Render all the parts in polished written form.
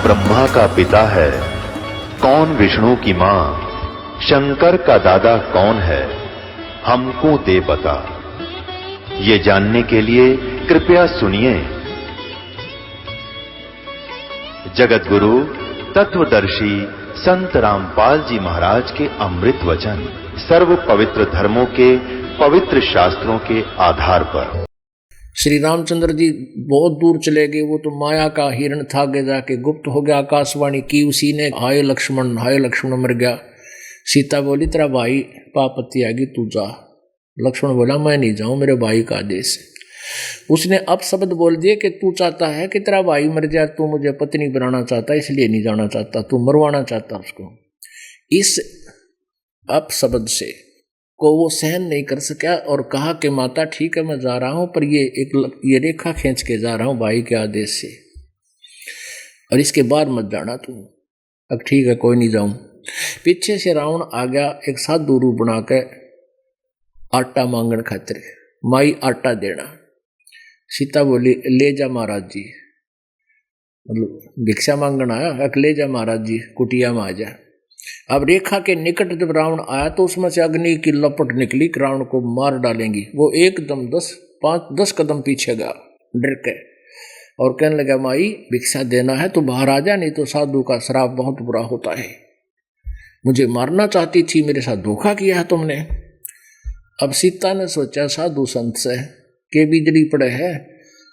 ब्रह्मा का पिता है, कौन विष्णु की मां, शंकर का दादा कौन है, हमको दे बता। ये जानने के लिए कृपया सुनिए। जगत गुरु तत्वदर्शी संत रामपाल जी महाराज के अमृत वचन सर्व पवित्र धर्मों के पवित्र शास्त्रों के आधार पर। श्री रामचंद्र जी बहुत दूर चले गए। वो तो माया का हिरण था, आगे जाके गुप्त हो गया। आकाशवाणी की उसी ने, हाय लक्ष्मण मर गया। सीता बोली तेरा भाई पापत्ती आएगी, तू जा। लक्ष्मण बोला मैं नहीं जाऊं, मेरे भाई का आदेश है। उसने अब शब्द बोल दिए कि तू चाहता है कि तेरा भाई मर जाए, तू मुझे पत्नी बनाना चाहता, इसलिए नहीं जाना चाहता, तू मरवाना चाहता उसको। इस अब शब्द से को वो सहन नहीं कर सका और कहा कि माता ठीक है मैं जा रहा हूं, पर ये रेखा खींच के जा रहा हूं भाई के आदेश से, और इसके बाद मत जाना तू। अब ठीक है कोई नहीं जाऊं। पीछे से रावण आ गया एक साधु रूप बना के आटा मांगने खातिर, माई आटा देना। सीता बोली ले जा महाराज जी, मतलब भिक्षा मांगन आया, ले जा महाराज जी कुटिया में आ जा। अब रेखा के निकट जब रावण आया तो उसमें से अग्नि की लपट निकली कि रावण को मार डालेंगी। वो एकदम 10 कदम पीछे गया डर के और कहने लगा माई भिक्षा देना है तो बाहर आ जा, नहीं तो साधु का श्राप बहुत बुरा होता है। मुझे मारना चाहती थी, मेरे साथ धोखा किया है तुमने। अब सीता ने सोचा साधु संत से के बिजली पड़े है,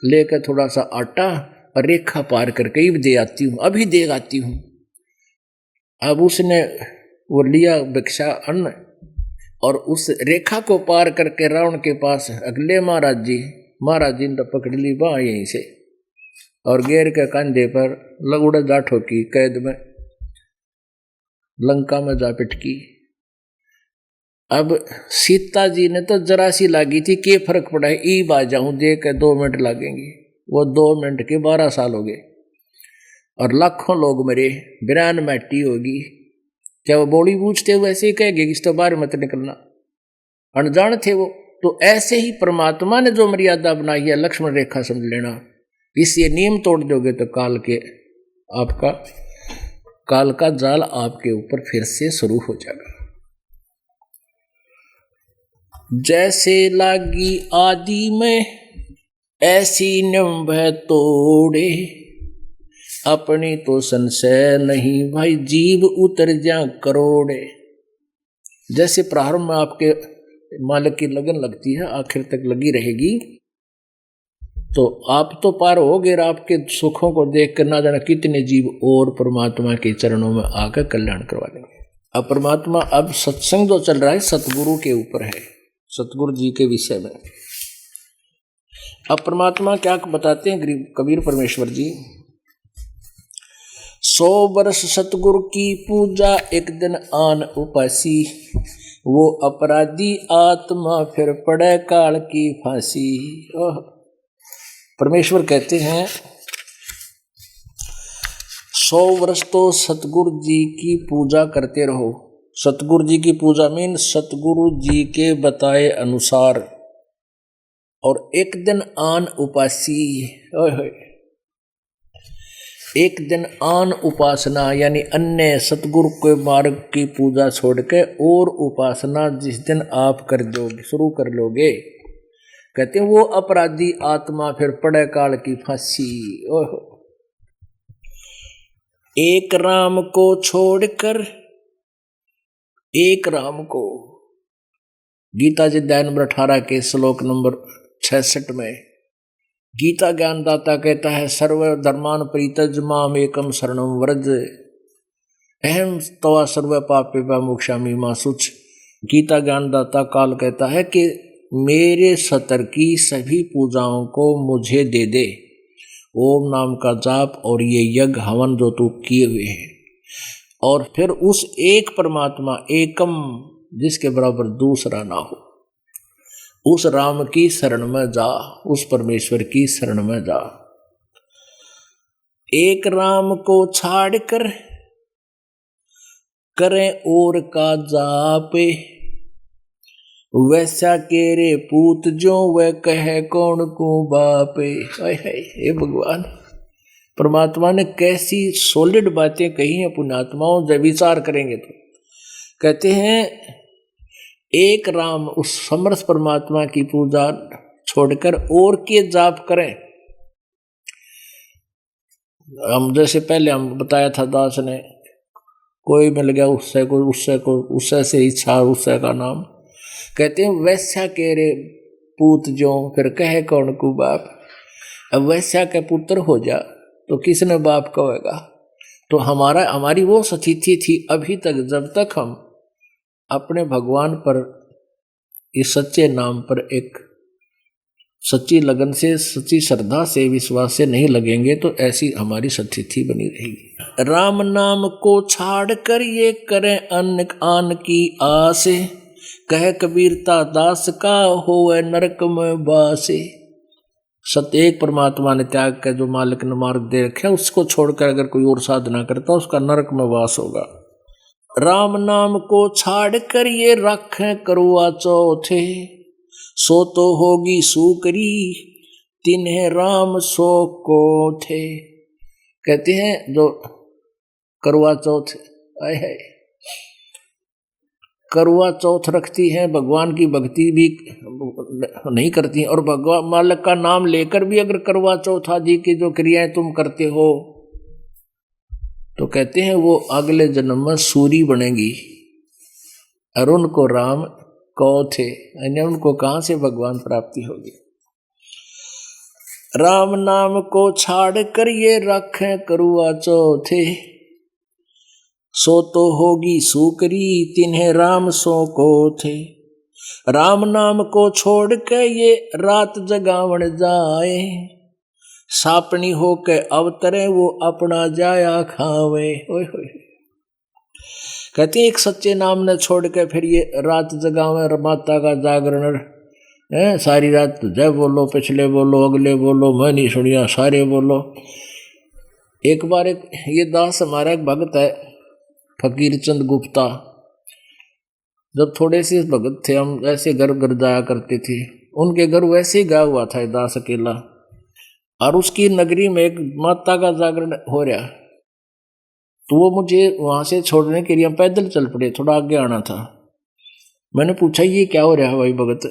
लेकर थोड़ा सा आटा और रेखा पार करके ही दे आती हूँ, अभी दे आती हूँ। अब उसने वो लिया भिक्षा अन्न और उस रेखा को पार करके रावण के पास अगले महाराज जी ने पकड़ ली बाँ यहीं से और गेर के कंधे पर लगुड़ जा ठोकी, कैद में लंका में जा पिटकी। अब सीता जी ने तो जरा सी लागी थी, के फर्क पड़ा है ई बा जाऊं, दे के 2 मिनट लगेंगे। वो 2 मिनट के 12 साल हो गए और लाखों लोग मरे, बिरान मैटी होगी। क्या वो बोली पूछते हुए ऐसे ही कहेंगे कि इस तो बाहर मत निकलना, अनजान थे वो। तो ऐसे ही परमात्मा ने जो मर्यादा बनाई है लक्ष्मण रेखा समझ लेना। इस ये नियम तोड़ दोगे तो काल का जाल आपके ऊपर फिर से शुरू हो जाएगा। जैसे लागी आदि में ऐसी नियम तोड़े, अपनी तो संशय नहीं भाई जीव उतर जा करोड़े। जैसे प्रारंभ में आपके मालिक की लगन लगती है, आखिर तक लगी रहेगी, तो आप तो पार हो गए। आपके सुखों को देख कर ना जाना कितने जीव और परमात्मा के चरणों में आकर कल्याण करवा लेंगे। अब परमात्मा अब सत्संग जो चल रहा है सतगुरु के ऊपर है, सतगुरु जी के विषय में। अब परमात्मा क्या बताते हैं कबीर परमेश्वर जी, 100 वर्ष सतगुरु की पूजा एक दिन आन उपासी, वो अपराधी आत्मा फिर पड़े काल की फांसी। परमेश्वर कहते हैं 100 वर्ष तो सतगुरु जी की पूजा करते रहो। सतगुरु जी की पूजा मीन सतगुरु जी के बताए अनुसार, और एक दिन आन उपासी, एक दिन आन उपासना यानी अन्य सतगुरु के मार्ग की पूजा छोड़ के और उपासना जिस दिन आप कर दोगे, शुरू कर लोगे, कहते हैं वो अपराधी आत्मा फिर पड़े काल की फांसी। एक राम को छोड़कर, एक राम को, गीता जी अध्याय नंबर 18 के श्लोक नंबर 66 में गीता ज्ञानदाता कहता है सर्व धर्मान परित्यज माम एकम शरणम व्रज अहम तवा सर्व पापेभ्यो मोक्षामि मा शुच। गीता ज्ञानदाता काल कहता है कि मेरे सतर की सभी पूजाओं को मुझे दे दे, ओम नाम का जाप और ये यज्ञ हवन जो तू किए हुए हैं, और फिर उस एक परमात्मा एकम जिसके बराबर दूसरा ना हो, उस राम की शरण में जा, उस परमेश्वर की शरण में जा। एक राम को छाड़ कर करें और का जापे, वैसा केरे पूत जो वह कहे कौन को बापे। हे भगवान, परमात्मा ने कैसी सॉलिड बातें कही हैं पुण्यात्माओं, जब विचार करेंगे तो। कहते हैं एक राम, उस समर्थ परमात्मा की पूजा छोड़कर और के जाप करें। हम जैसे पहले हम बताया था, दास ने कोई मिल गया उससे को उससे से इच्छा उससे का नाम। कहते हैं वैश्या के रे पूत जो फिर कहे कौन को बाप। अब वैश्या के पुत्र हो जा तो किसने बाप कहेगा। तो हमारी वो स्थिति थी अभी तक, जब तक हम अपने भगवान पर इस सच्चे नाम पर एक सच्ची लगन से, सच्ची श्रद्धा से, विश्वास से नहीं लगेंगे तो ऐसी हमारी स्थिति बनी रहेगी। राम नाम को छाड़ कर ये करें अन्न आन की आस, कह कबीरता दास का होवे नरक में बासे। सत्य एक परमात्मा ने त्याग कर जो मालिक ने मार्ग दे रखा, उसको छोड़कर अगर कोई और साधना करता उसका नरक में वास होगा। राम नाम को छाड़ कर ये रखें करुआ चौथे, सो तो होगी सूकरी तिन्हें राम सो को थे। कहते हैं जो करुआ चौथ है, करुआ चौथ रखती हैं, भगवान की भक्ति भी नहीं करती, और भगवान मालिक का नाम लेकर भी अगर करुआ चौथा जी की जो क्रियाएं तुम करते हो तो कहते हैं वो अगले जन्म में सूरी बनेगी। और उनको राम कौ थे, यानी उनको कहां से भगवान प्राप्ति होगी। राम नाम को छाड़ कर ये रखें करुआ चौथे, सो तो होगी सूकरी तिन्हें राम सो को थे। राम नाम को छोड़ के ये रात जगावण जाए, सापनी होके अवतरे वो अपना जाया खावे। ओए होए। कहते हैं एक सच्चे नाम ने छोड़ के फिर ये रात जगावे, माता का जागरण है, सारी रात जय बोलो, पिछले बोलो, अगले बोलो, मैं नहीं सुनिया, सारे बोलो। एक बार एक ये दास हमारा एक भगत है फकीर चंद गुप्ता, जब थोड़े से भगत थे हम ऐसे घर घर जाया करते थे, उनके घर वैसे ही गया हुआ था दास अकेला, और उसकी नगरी में एक माता का जागरण हो रहा, तो वो मुझे वहां से छोड़ने के लिए हम पैदल चल पड़े, थोड़ा आगे आना था। मैंने पूछा ये क्या हो रहा है भाई भगत,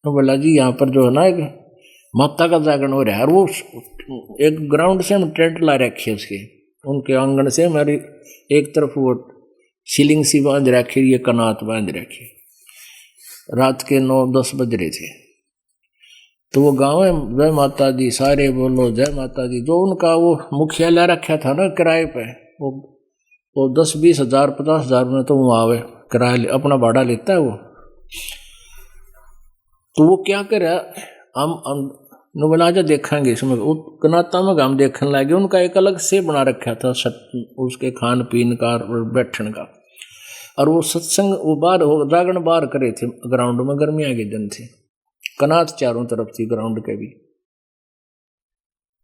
तो बोला जी यहाँ पर जो है ना एक माता का जागरण हो रहा है, और वो एक ग्राउंड से हम टेंट ला रखे उसके, उनके आंगन से हमारी एक तरफ वो सीलिंग सी बांध रखी, ये कनात बांध रखी। रात के 9-10 बज रहे थे, तो वो गाँव में जय माता दी सारे बोलो, जय माता दी, जो उनका वो मुखियालय रखा था ना किराए पे, वो 10-20 हज़ार 50 हज़ार में तो वो आवे किराया अपना भाड़ा लेता है वो। तो वो क्या करे, हम नवलाजा देखेंगे इसमें, कनाता में हम देखने लगे, उनका एक अलग से बना रखा था उसके खान पीन का और बैठने का। और वो सत्संग वो बाहर जागरण बाहर करे थे ग्राउंड में, गर्मियाँ के दिन थे, कनात चारों तरफ थी ग्राउंड के भी।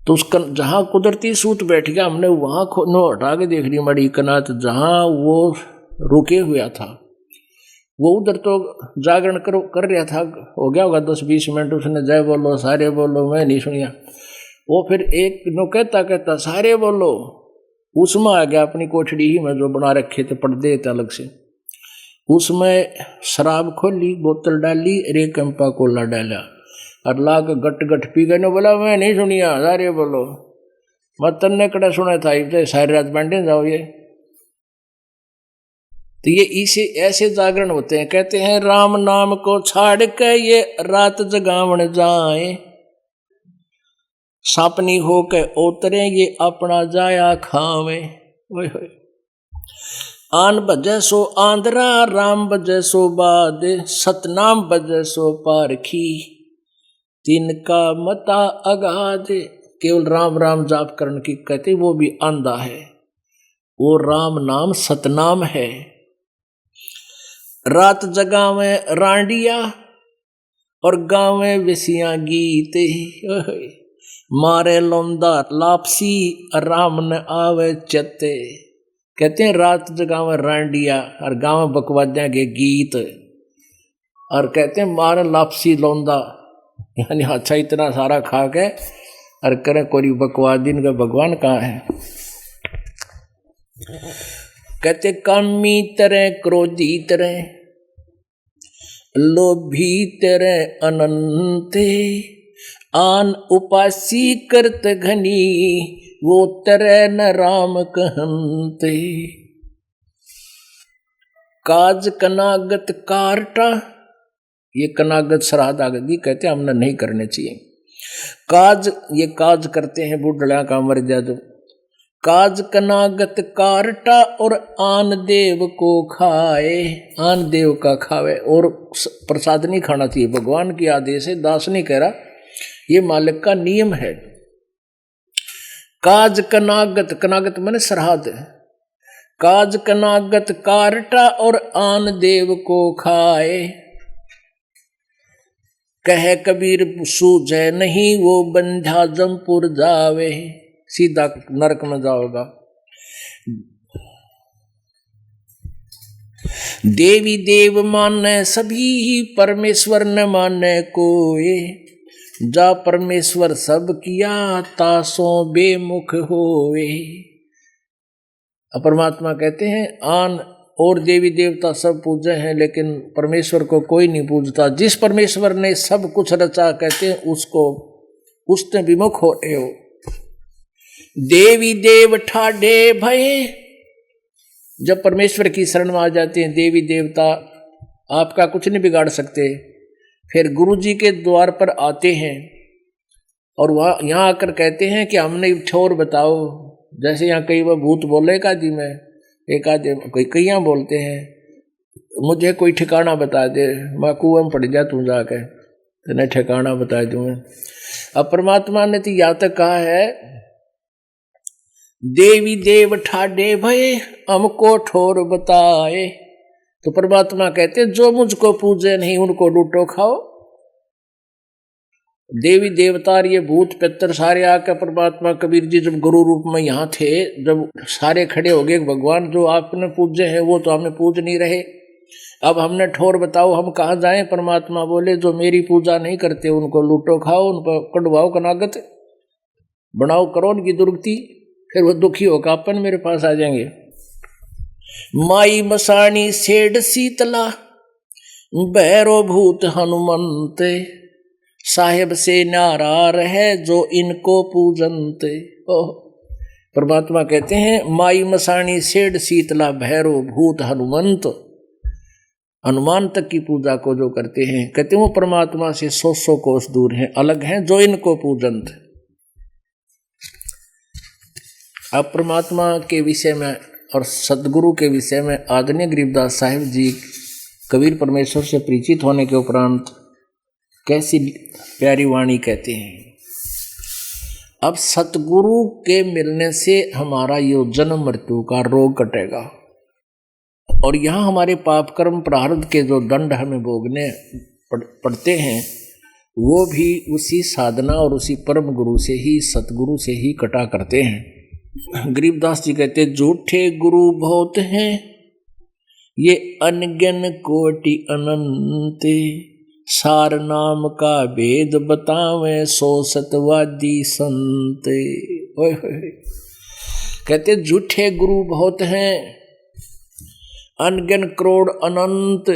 तो उस जहाँ कुदरती सूत बैठ गया, हमने वहाँ हटा के देख ली मड़ी कनात, जहाँ वो रुके हुआ था वो उधर तो जागरण कर रहा था, हो गया होगा 10-20 मिनट, उसने जय बोलो सारे बोलो, मैं नहीं सुनिया। वो फिर एक नो कहता सारे बोलो, उसमें आ गया अपनी कोठड़ी ही में जो बना रखे थे पर्दे थे अलग से, उसमें शराब खोली, बोतल डाली, एक कैंपा कोला डाला और ला के गट गट पी गए। बोला मैं नहीं सुनिया सारे बोलो, मैं तन्ने कड़ा सुना था, सारी रात बैंडे जाओ ये। तो ये इसे ऐसे जागरण होते हैं। कहते हैं राम नाम को छाड़ के ये रात जगावण जाए, सापनी हो के उतरे ये अपना जाया खावे। ओए होए। आन बजे सो आंध्रा, राम बजे सो बाद, सतनाम बजे सो पारखी, तिनका मता अगाध। केवल राम राम जाप करने की कहते वो भी आंधा है, वो राम नाम सतनाम है। रात जगावे रांडिया और गावे विसिया गीत, मारे लौंदा लापसी राम न आवे चते। कहते हैं रात जगावे रांडिया और गावे बकवाद्या के गीत, और कहते हैं मारे लापसी लौंदा, यानी अच्छा इतना सारा खा के और करे कोई बकवादी का भगवान कहाँ है। कहते कामी तरह क्रोधी तरह लोभी तरह अनंते आन उपासी करत घनी वो तरह न राम कहंते। काज कनागत कारटा, ये कनागत श्राद्ध आदि कहते हैं हमने नहीं करने चाहिए। काज, ये काज करते हैं बुढ़ड़ा का मर जा जो। काज कनागत कारटा और आन देव को खाए, आन देव का खावे। और प्रसाद नहीं खाना चाहिए, भगवान की आदेश है, दास नहीं कह रहा, ये मालिक का नियम है। काज कनागत, कनागत माने श्राद्ध, काज कनागत कारटा और आन देव को खाए। कहे कबीर सूझे नहीं वो बंध्या जमपुर जावे, सीधा नरक में जाओगा। देवी देव माने सभी परमेश्वर न माने कोई, जा परमेश्वर सब किया तासों बेमुख होए। परमात्मा कहते हैं आन और देवी देवता सब पूजे हैं लेकिन परमेश्वर को कोई नहीं पूजता। जिस परमेश्वर ने सब कुछ रचा कहते हैं उसको, उसने विमुख हो। देवी देव ठाडे भय, जब परमेश्वर की शरण में आ जाते हैं देवी देवता आपका कुछ नहीं बिगाड़ सकते। फिर गुरु जी के द्वार पर आते हैं और वहाँ यहाँ आकर कहते हैं कि हमने ठोर बताओ। जैसे यहाँ कई बार भूत बोलेगा जी, मैं एक आधे कई बोलते हैं मुझे कोई ठिकाना बता दे, मैं कुएं में पड़ जा तू जाके, तेने ठिकाना बता दूँ। अब परमात्मा ने तो यहाँ तक कहा है देवी देव ठाडे भय हमको ठोर बताए। तो परमात्मा कहते हैं जो मुझको पूजे नहीं उनको लूटो खाओ। देवी देवता ये भूत पितर सारे आकर परमात्मा कबीर जी जब गुरु रूप में यहाँ थे, जब सारे खड़े हो गए भगवान जो आपने पूजे हैं वो तो हमें पूज नहीं रहे, अब हमने ठोर बताओ हम कहाँ जाएं। परमात्मा बोले जो मेरी पूजा नहीं करते उनको लूटो खाओ, उन पर कटवाओ कनागत बनाओ, करो उनकी दुर्गति, फिर वो दुखी होकर अपन मेरे पास आ जाएंगे। माई मसाणी सेठ शीतला भैरो भूत हनुमंत साहेब से नारार है जो इनको पूजनते। परमात्मा कहते हैं माई मसाणी सेठ शीतला भैरो भूत हनुमंत, हनुमान तक की पूजा को जो करते हैं कहते हैं वो परमात्मा से 100 कोस दूर हैं, अलग हैं, जो इनको पूजनते। अब परमात्मा के विषय में और सदगुरु के विषय में आदरणीय गरीबदास साहिब जी कबीर परमेश्वर से परिचित होने के उपरांत कैसी प्यारी वाणी कहते हैं। अब सतगुरु के मिलने से हमारा यो जन्म मृत्यु का रोग कटेगा और यहाँ हमारे पाप कर्म प्रारब्ध के जो दंड हमें भोगने पड़ते हैं वो भी उसी साधना और उसी परम गुरु से ही, सतगुरु से ही कटा करते हैं। गरीबदास जी कहते झूठे गुरु बहुत हैं ये अनगिन कोटि अनंत, सार नाम का भेद बतावे 100 सतवादी संत। कहते झूठे गुरु बहुत हैं, अनगिन करोड़ अनंत,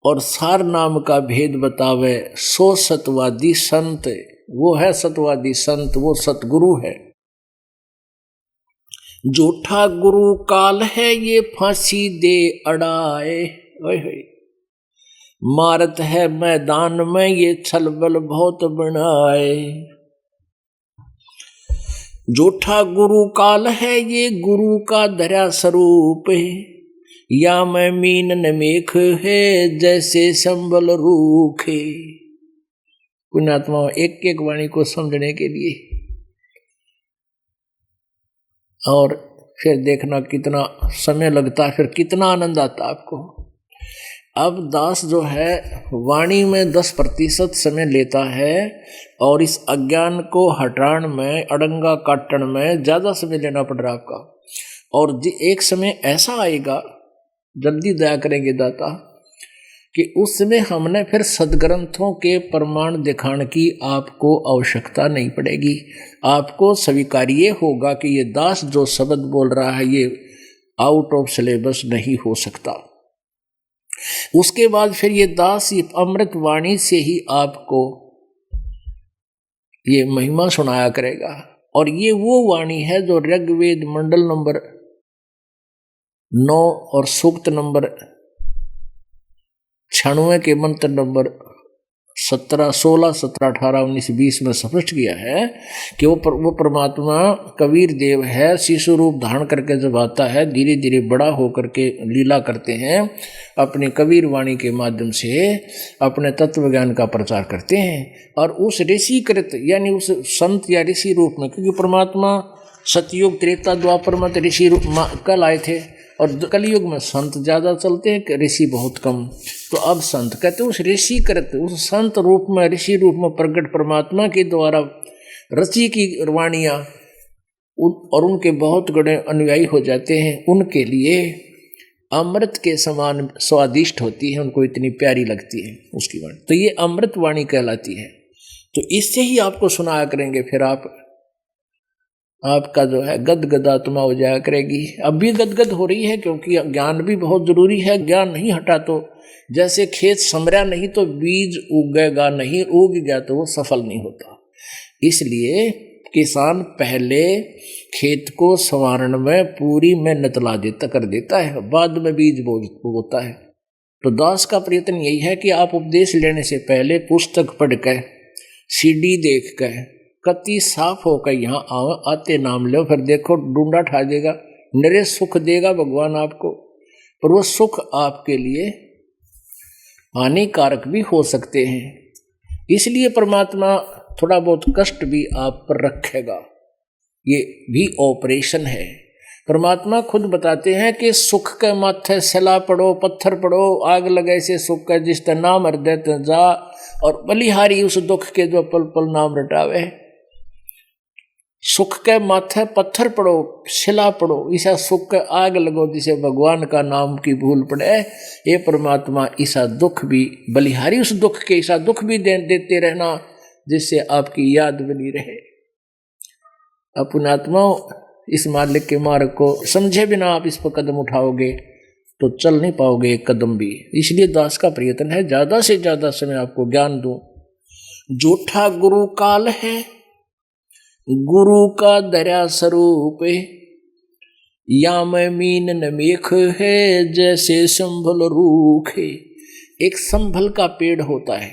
और सार नाम का भेद बतावे 100 सतवादी संत। वो है सतवादी संत, वो सतगुरु है। झूठा गुरु काल है ये फांसी दे अड़ाए, मारत है मैदान में ये छलबल बहुत बनाए। झूठा गुरु काल है ये गुरु का धरा स्वरूप है, या मैं मीन नमेख है जैसे संबल रूखे। पुण्यात्मा एक एक वाणी को समझने के लिए और फिर देखना कितना समय लगता है, फिर कितना आनंद आता आपको। अब दास जो है वाणी में 10% समय लेता है और इस अज्ञान को हटाने में, अड़ंगा काटने में ज़्यादा समय लेना पड़ रहा है आपका। और एक समय ऐसा आएगा, जल्दी दया करेंगे दाता, कि उसमें हमने फिर सदग्रंथों के प्रमाण दिखाने की आपको आवश्यकता नहीं पड़ेगी। आपको स्वीकार्य होगा कि ये दास जो शब्द बोल रहा है ये आउट ऑफ सिलेबस नहीं हो सकता। उसके बाद फिर ये दास अमृत वाणी से ही आपको ये महिमा सुनाया करेगा। और ये वो वाणी है जो ऋग्वेद मंडल नंबर 9 और सूक्त नंबर 96 के मंत्र नंबर 16, 17, 18, 19, 20 में स्पष्ट किया है कि वो परमात्मा कबीर देव है। शिशु रूप धारण करके जब आता है धीरे धीरे बड़ा होकर के लीला करते हैं, अपने कबीर वाणी के माध्यम से अपने तत्व ज्ञान का प्रचार करते हैं। और उस ऋषिकृत यानी उस संत या ऋषि रूप में, क्योंकि परमात्मा सतयुग त्रेता द्वापर में ऋषि रूप कल आए थे और कलयुग में संत ज्यादा चलते हैं, ऋषि बहुत कम। तो अब संत कहते उस ऋषि करते उस संत रूप में ऋषि रूप में प्रकट परमात्मा के द्वारा रची की वाणियां और उनके बहुत बड़े अनुयायी हो जाते हैं, उनके लिए अमृत के समान स्वादिष्ट होती है, उनको इतनी प्यारी लगती है उसकी वाणी। तो ये अमृत वाणी कहलाती है। तो इससे ही आपको सुनाया करेंगे, फिर आपका जो है गदगद आत्मा हो जाया करेगी। अब भी गदगद हो रही है क्योंकि ज्ञान भी बहुत जरूरी है। ज्ञान नहीं हटा तो जैसे खेत समरा नहीं तो बीज उगेगा नहीं, उग गया तो वो सफल नहीं होता। इसलिए किसान पहले खेत को संवारण में पूरी मेहनत कर देता है, बाद में बीज बोता है। तो दास का प्रयत्न यही है कि आप उपदेश लेने से पहले पुस्तक पढ़कर सीडी देख कर कति साफ होकर यहाँ आओ, आते नाम लो, फिर देखो डूंडा ठा देगा, निरे सुख देगा भगवान आपको। पर वो सुख आपके लिए हानिकारक भी हो सकते हैं, इसलिए परमात्मा थोड़ा बहुत कष्ट भी आप पर रखेगा। ये भी ऑपरेशन है। परमात्मा खुद बताते हैं कि सुख के माथे सला पड़ो, पत्थर पड़ो, आग लगे से सुख का जिस नाम हृदय जा, और बलिहारी उस दुख के जो पल पल नाम रटावे। सुख के माथे पत्थर पड़ो, शिला पड़ो, ऐसा सुख के आग लगो जिसे भगवान का नाम की भूल पड़े। ये परमात्मा ऐसा दुख भी बलिहारी उस दुख के ऐसा दुख भी देते रहना जिससे आपकी याद बनी रहे। अपने आत्मा इस मालिक के मार्ग को समझे बिना आप इस पर कदम उठाओगे तो चल नहीं पाओगे एक कदम भी। इसलिए दास का प्रयत्न है ज्यादा से ज्यादा समय आपको ज्ञान दूं। झूठा गुरु काल है, गुरु का दरिया स्वरूप, या मैं मीन न मेख है जैसे संभल रूख। एक संभल का पेड़ होता है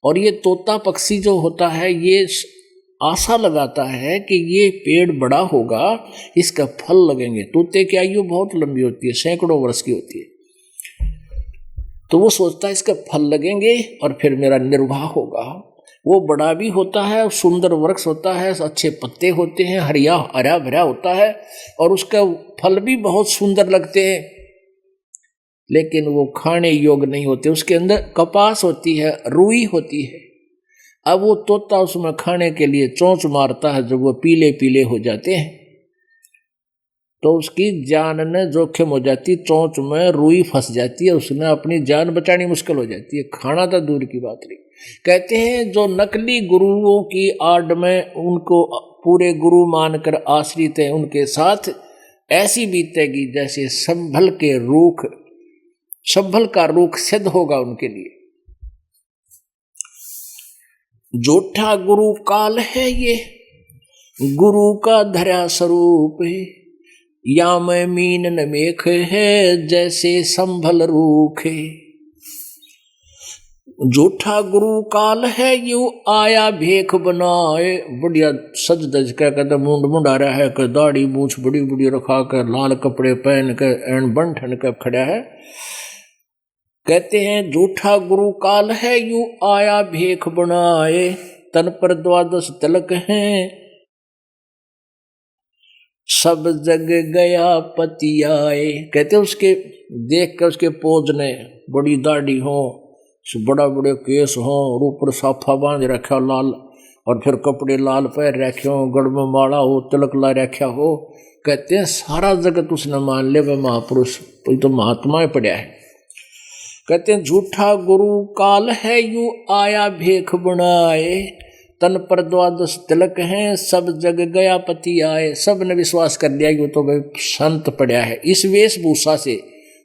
और ये तोता पक्षी जो होता है ये आशा लगाता है कि ये पेड़ बड़ा होगा, इसका फल लगेंगे। तोते की आयु बहुत लंबी होती है, सैकड़ों वर्ष की होती है। तो वो सोचता है इसका फल लगेंगे और फिर मेरा निर्वाह होगा। वो बड़ा भी होता है, सुंदर वृक्ष होता है, अच्छे पत्ते होते हैं, हरा भरा होता है और उसका फल भी बहुत सुंदर लगते हैं, लेकिन वो खाने योग्य नहीं होते। उसके अंदर कपास होती है, रुई होती है। अब वो तोता उसमें खाने के लिए चोंच मारता है, जब वो पीले पीले हो जाते हैं तो उसकी जान ने जोखिम हो जाती, चोंच में रुई फंस जाती है, उसने अपनी जान बचानी मुश्किल हो जाती है। खाना तो दूर की बात नहीं। कहते हैं जो नकली गुरुओं की आड़ में उनको पूरे गुरु मानकर आश्रित हैं, उनके साथ ऐसी बीतेगी जैसे संभल का रूख सिद्ध होगा उनके लिए। झूठा गुरु काल है ये, गुरु का धरा स्वरूप है, या मैं मीन न मेख है जैसे संभल रूख। झूठा गुरु काल है यू आया भेख बनाए। बढ़िया सज दज के कहते मुंड मुंडा रहा है, कि दाढ़ी मूछ बड़ी बड़ी रखा कर, लाल कपड़े पहन के एन बन ठन के खड़ा है। कहते हैं झूठा गुरु काल है यू आया भेख बनाए, तन पर 12 तिलक हैं, सब जग गया पति आए। कहते उसके देख कर उसके पोज ने बड़ी दाढ़ी हो, बड़ा बड़े केस हो, और ऊपर साफा बांध रखा लाल, और फिर कपड़े लाल पहन रखे हो, गड़ में माला हो, तिलक ला रखा हो। कहते हैं सारा जगत उसने मान ले वह महापुरुष, तो महात्मा पड़ा है। कहते हैं झूठा गुरु काल है यू आया भेख बनाए, तन पर द्वादश तिलक हैं सब जग गया पति आए। सब ने विश्वास कर लिया कि वो तो भाई संत पड़ा है। इस वेशभूषा से,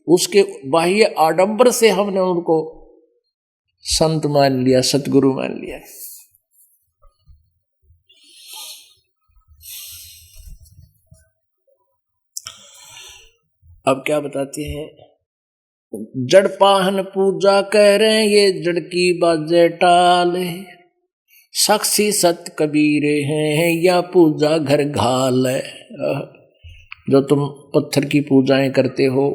उसके बाह्य आडंबर से हमने उनको संत मान लिया, सतगुरु मान लिया। अब क्या बताते हैं, जड़ पाहन पूजा कह रहे हैं ये जड़ की बाजे टाले, साक्षी सत कबीरे हैं या पूजा घर घाल है। जो तुम पत्थर की पूजाएं करते हो,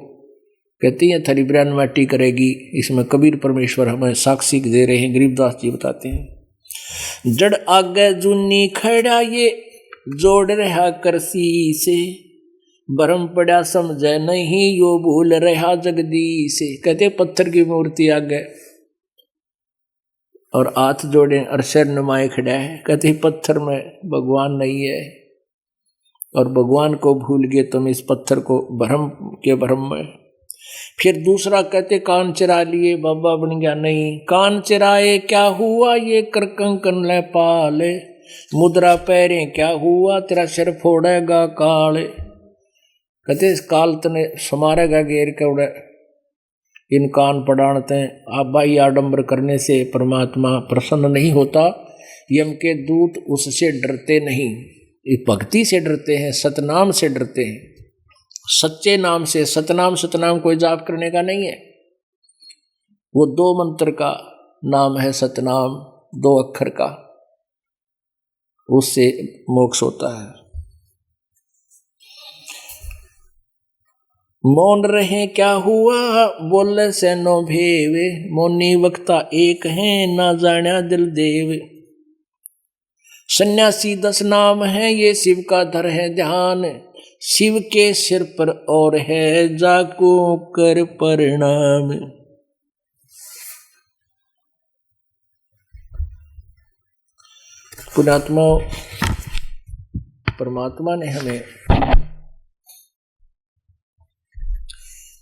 कहती है थरी ब्रान माटी करेगी, इसमें कबीर परमेश्वर हमें साक्षी दे रहे हैं। गरीबदास जी बताते हैं, जड़ आगे जुनी खड़ा ये जोड़ रहा करसी से, भरम पड़ा समझे नहीं यो भूल रहा जगदीश से। कहते पत्थर की मूर्ति आगे और हाथ जोड़े और सिर नुमाए खड़ा है, कहते पत्थर में भगवान नहीं है और भगवान को भूल गए तुम इस पत्थर को भ्रम के भ्रम में। फिर दूसरा कहते कान चिरा लिए बाबा बन गया, नहीं कान चिराए क्या हुआ ये कर कंकन ले पाले, मुद्रा पैरे क्या हुआ तेरा सिर फोड़ेगा काले। कहते काल तने समारेगा घेर के उड़े, इन कान पड़ाणते आबाई आडंबर करने से परमात्मा प्रसन्न नहीं होता। यम के दूत उससे डरते नहीं, ये भक्ति से डरते हैं, सतनाम से डरते हैं, सच्चे नाम से। सतनाम कोई जाप करने का नहीं है, वो 2 मंत्र का नाम है सतनाम, 2 अक्षर का, उससे मोक्ष होता है। मौन रहे क्या हुआ बोले से नो भेवे, मौनी वक्ता एक है ना जाना दिल देव। सन्यासी 10 नाम है ये शिव का धर है ध्यान, शिव के सिर पर और है जाको कर प्रणाम। पुण्यात्मा, परमात्मा ने हमें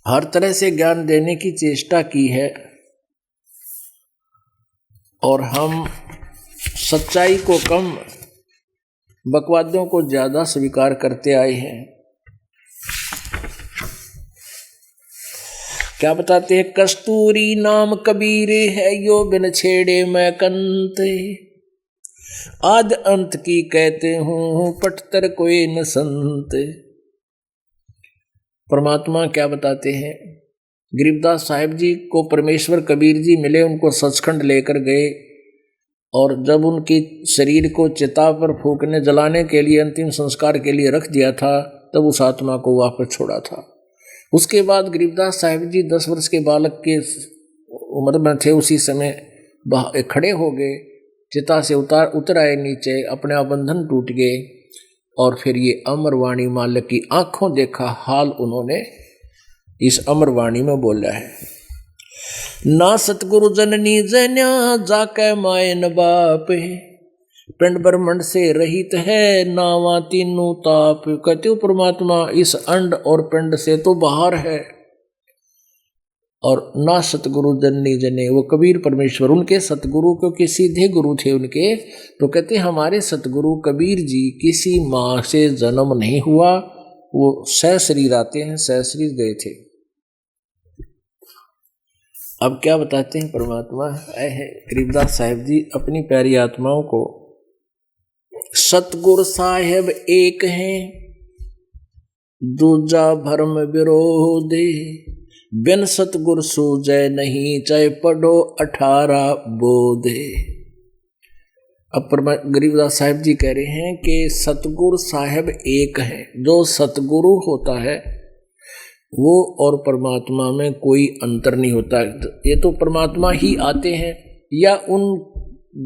हर तरह से ज्ञान देने की चेष्टा की है और हम सच्चाई को कम, बकवादों को ज्यादा स्वीकार करते आए हैं। क्या बताते हैं, कस्तूरी नाम कबीर है यो बिन छेड़े मैं कंत, आद अंत की कहते हूँ पटतर कोई न संत। परमात्मा क्या बताते हैं, गरीबदास साहिब जी को परमेश्वर कबीर जी मिले, उनको सचखंड लेकर गए और जब उनकी शरीर को चिता पर फूकने जलाने के लिए अंतिम संस्कार के लिए रख दिया था, तब उस आत्मा को वापस छोड़ा था। उसके बाद गरीबदास साहिब जी 10 वर्ष के बालक के उम्र में थे, उसी समय खड़े हो गए, चिता से उतर आए नीचे, अपने आप बंधन टूट गए और फिर ये अमरवाणी मालिक की आंखों देखा हाल उन्होंने इस अमरवाणी में बोला है। ना सतगुरु जननी जन्या जाके माए न बाप, पिंड ब्रह्मंड से रहित है नावा तीनों ताप। कहते हो परमात्मा इस अंड और पिंड से तो बाहर है, और ना सतगुरु जननी जने, वो कबीर परमेश्वर उनके सतगुरु क्योंकि सीधे गुरु थे उनके, तो कहते हमारे सतगुरु कबीर जी किसी माँ से जन्म नहीं हुआ, वो सहशरीर आते हैं, सहशरीर गए थे। अब क्या बताते हैं परमात्मा, गरीबदास साहिब जी अपनी प्यारी आत्माओं को, सतगुरु साहेब एक हैं दूजा भरम विरोधे, बिन सतगुर सूझे नहीं चाहे पढ़ो 18 बोधे। अब गरीबदास साहिब जी कह रहे हैं कि सतगुरु साहिब एक है, जो सतगुरु होता है वो और परमात्मा में कोई अंतर नहीं होता। ये तो परमात्मा ही आते हैं या उन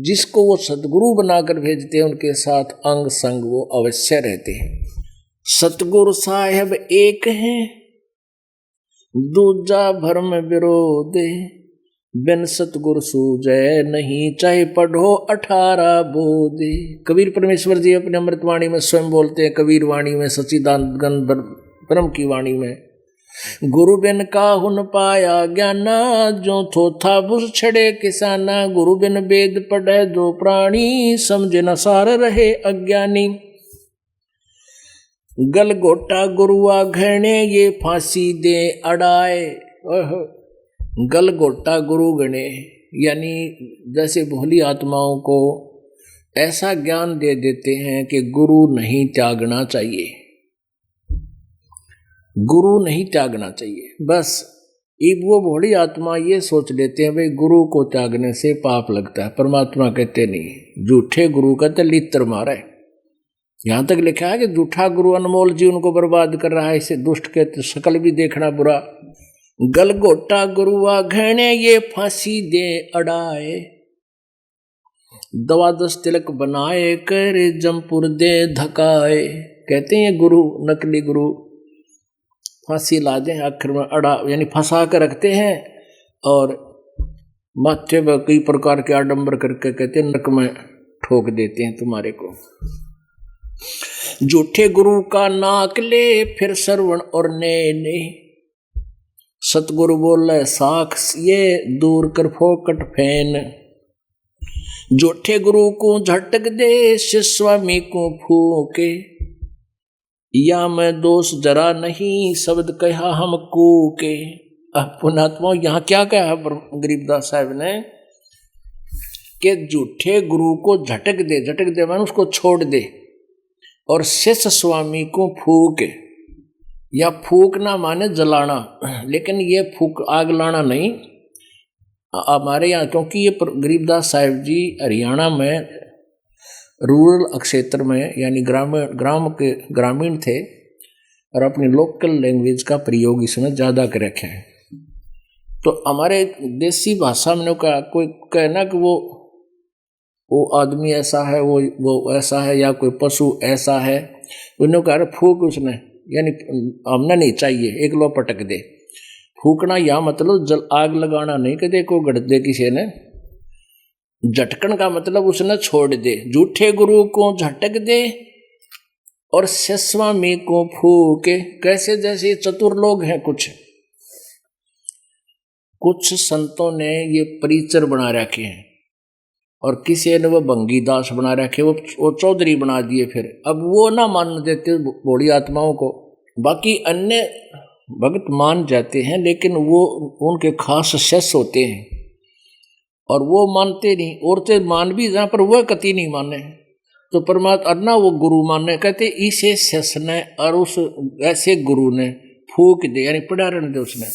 जिसको वो सतगुरु बनाकर भेजते हैं उनके साथ अंग संग वो अवश्य रहते हैं। सतगुरु साहिब एक हैं दूजा भरम विरोधे, बिन सतगुरु सूझे नहीं चाहे पढ़ो 18 बोधे। कबीर परमेश्वर जी अपने अमृतवाणी में स्वयं बोलते हैं, कबीर वाणी में, सच्चिदानंद ब्रह्म की वाणी में, गुरु बिन काहुन पाया ज्ञाना, जो थोथा बुस छड़े किसाना। गुरु बिन वेद पढ़े दो प्राणी, समझे न सार रहे अज्ञानी। गलगोटा गुरुआ घने, ये फांसी दे अड़ाए। गलगोटा गुरु गणे, यानी जैसे भोली आत्माओं को ऐसा ज्ञान दे देते हैं कि गुरु नहीं त्यागना चाहिए, गुरु नहीं त्यागना चाहिए। बस अब वो भोली आत्मा ये सोच लेते हैं भाई गुरु को त्यागने से पाप लगता है। परमात्मा कहते नहीं, झूठे गुरु का तो लित्र मारा है। यहां तक लिखा है कि झूठा गुरु अनमोल जीवन को बर्बाद कर रहा है, इसे दुष्ट के तो शकल भी देखना बुरा। गलगोटा गुरुआ घने, ये फांसी दे अड़ाए। द्वादश तिलक बनाए, कर जमपुर दे धकाए। कहते हैं ये गुरु, नकली गुरु फांसी ला दें, आखिर में अड़ा यानी फंसा कर रखते हैं और माथे पर कई प्रकार के आडंबर करके कहते हैं नरक में ठोक देते हैं तुम्हारे को। झूठे गुरु का नाक ले, फिर श्रवण और ने। सतगुरु बोले साख, ये दूर कर फोकट फैन। झूठे गुरु को झटक दे, स्वामी को फूके। या मैं दोष जरा नहीं, शब्द कहा हम कूके। पुणात्मा यहाँ क्या कहा है गरीबदास साहब ने कि झूठे गुरु को झटक दे। झटक दे माने उसको छोड़ दे, और शिष्य स्वामी को फूक। या फूकना माने जलाना, लेकिन ये फूक आग लाना नहीं हमारे यहाँ, क्योंकि ये गरीबदास साहिब जी हरियाणा में रूरल क्षेत्र में यानी ग्रामीण थे और अपनी लोकल लैंग्वेज का प्रयोग इसमें ज़्यादा कर रखे हैं। तो हमारे देसी भाषा में का कोई कहना कि वो आदमी ऐसा है, वो ऐसा है, या कोई पशु ऐसा है, उन्होंने कहा फूक उसने, यानी हमने नहीं चाहिए, एक लो पटक दे। फूकना या मतलब जल आग लगाना नहीं, कहते को गड़ दे किसी ने। झटकन का मतलब उसने छोड़ दे। झूठे गुरु को झटक दे और स्वामी को फूके। कैसे, जैसे चतुर लोग हैं कुछ संतों ने ये परिचर बना रखे हैं और किसी ने वो भंगीदास बना रखे, वो चौधरी बना दिए। फिर अब वो ना मान देते बूढ़ी आत्माओं को, बाकी अन्य भक्त मान जाते हैं, लेकिन वो उनके खास शिष्य होते हैं और वो मानते नहीं। औरतें मान भी जहाँ पर वह कति नहीं माने, तो परमात्मा अन्ना वो गुरु माने। कहते इसे शिष्य ने और उस ऐसे गुरु ने फूक दे, यानी पड़ारण दे, उसने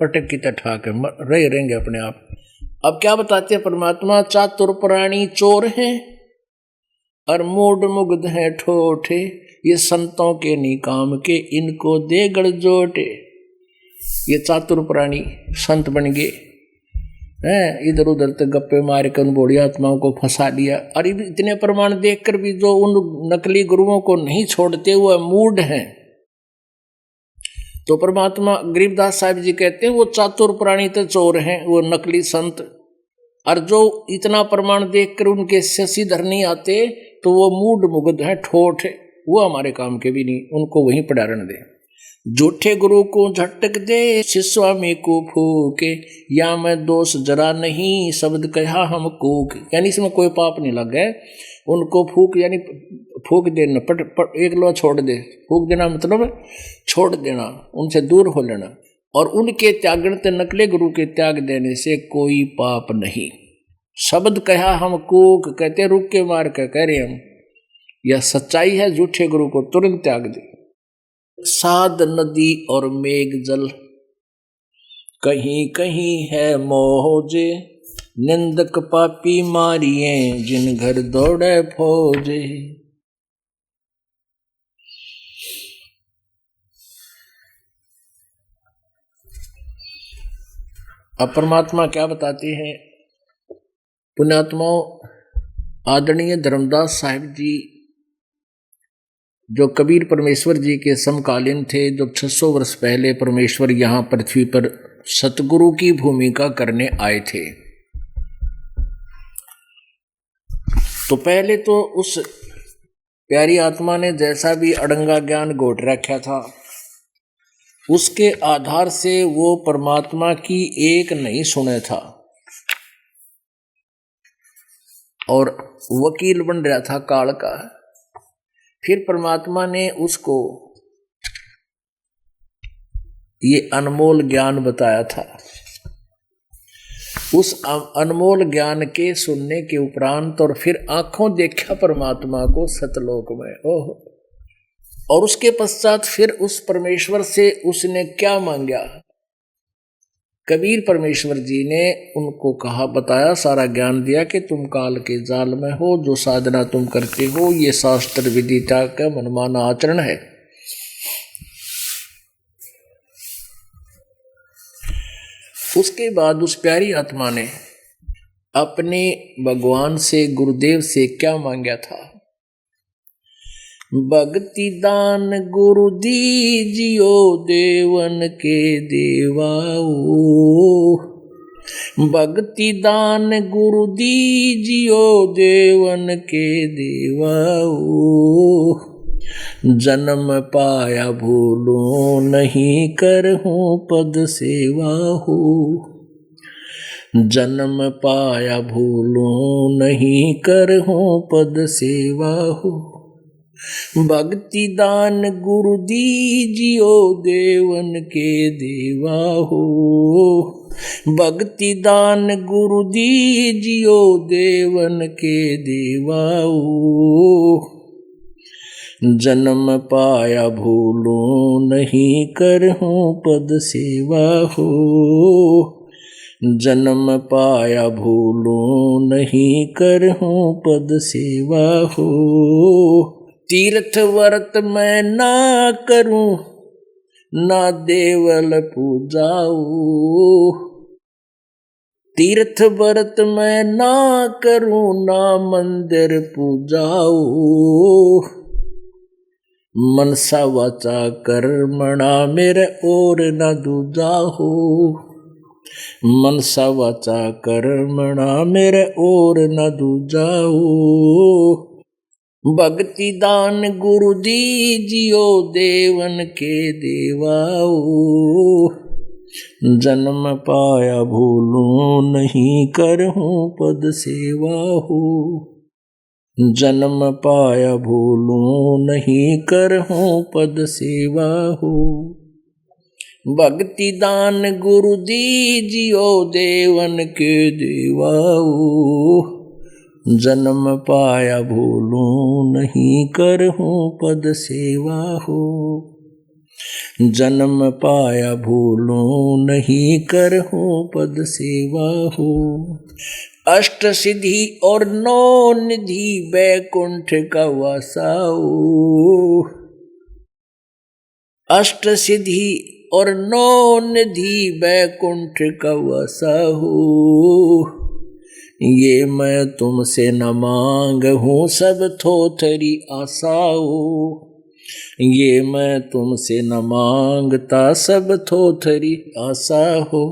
पटक की तठा के रहेंगे अपने आप। अब क्या बताते हैं परमात्मा, चातुर प्राणी चोर हैं और मूड मुग्ध हैं ठोठे। ये संतों के नी काम के, इनको दे गड़जोटे। ये चातुर प्राणी संत बन गए हैं, इधर उधर तक गप्पे मार कर उन बूढ़ी आत्माओं को फंसा लिया। और इतने प्रमाण देखकर भी जो उन नकली गुरुओं को नहीं छोड़ते वो मूड हैं। तो परमात्मा गरीबदास साहिब जी कहते हैं वो चातुर प्राणी तो चोर हैं, वो नकली संत। और जो इतना प्रमाण देखकर उनके शशिधर नहीं आते तो वो मूड मुग्ध है, ठोठ है, वो हमारे काम के भी नहीं, उनको वहीं पड़ारण दे। झूठे गुरु को झटक दे, स्वामी को फूके। या मैं दोष जरा नहीं, शब्द कहा हम कूक। यानी इसमें कोई पाप नहीं लग गए, उनको फूक यानी फूक देना, एक लो छोड़ दे। फूक देना मतलब छोड़ देना, उनसे दूर हो लेना। और उनके त्यागन ते नकले गुरु के त्याग देने से कोई पाप नहीं। शब्द कहा हम कूक, कहते रुक के मार के कह रहे हम, यह सच्चाई है। झूठे गुरु को तुरंत त्याग दे। साध नदी और मेघ जल, कहीं कहीं है मोजे। निंदक पापी मारिए, जिन घर दौड़े फौजे। अब परमात्मा क्या बताते हैं, पुण्यात्माओं, आदरणीय धर्मदास साहिब जी जो कबीर परमेश्वर जी के समकालीन थे, जो 600 वर्ष पहले परमेश्वर यहाँ पृथ्वी पर सतगुरु की भूमिका करने आए थे। तो पहले तो उस प्यारी आत्मा ने जैसा भी अड़ंगा ज्ञान घोट रखा था, उसके आधार से वो परमात्मा की एक नहीं सुने था और वकील बन रहा था काल का। फिर परमात्मा ने उसको ये अनमोल ज्ञान बताया था। उस अनमोल ज्ञान के सुनने के उपरांत और फिर आंखों देखा परमात्मा को सतलोक में। ओह, और उसके पश्चात फिर उस परमेश्वर से उसने क्या मांगा? कबीर परमेश्वर जी ने उनको कहा, बताया, सारा ज्ञान दिया कि तुम काल के जाल में हो, जो साधना तुम करते हो ये शास्त्र विदिता का मनमाना आचरण है। उसके बाद उस प्यारी आत्मा ने अपने भगवान से, गुरुदेव से क्या मांगा था? भक्ति दान गुरु दीजियो देवन के देवाओ, भक्ति दान गुरु दीजियो देवन के देवाओ, जन्म पाया भूलो नहीं करहूं पद सेवा हो, जन्म पाया भूलो नहीं करहूं पद सेवा हो, भक्ति दान गुरु दीजियो देवन के देवा हो, भक्ति दान गुरु दीजियो देवन के देवा हो, जन्म पाया भूलो नहीं करहूं पद सेवा हो, जन्म पाया भूलो नहीं करहूं पद सेवा हो, तीर्थ व्रत मैं ना करूं ना देवल पूजाऊं, तीर्थ व्रत मैं ना करूं ना मंदिर पूजाऊं, मनसा वाचा कर्मणा मेरे और न दूजा हो, मनसा वाचा कर्मणा मेरे और न दूजा हो, भक्ति दान गुरु दीजियो देवन के देवाओ, जन्म पाया भूलूं नहीं करहूं पद सेवा हो, जन्म पाया भूलूं नहीं करहूं पद सेवा हो, भक्ति दान गुरु दीजियो देवन के देवाओ, जन्म पाया भूलूं नहीं करहूं पद सेवा हो, जन्म पाया भूलूं नहीं करहूं पद सेवा हो, अष्ट सिद्धि और नौ निधि बैकुंठ का वासाओ, अष्ट सिद्धि और नौ निधि बैकुंठ का वासाओ, ये मैं तुमसे न मांगहूं सब थोथरी आसाओ, ये मैं तुमसे न मांगता सब थोथरी आशा हो,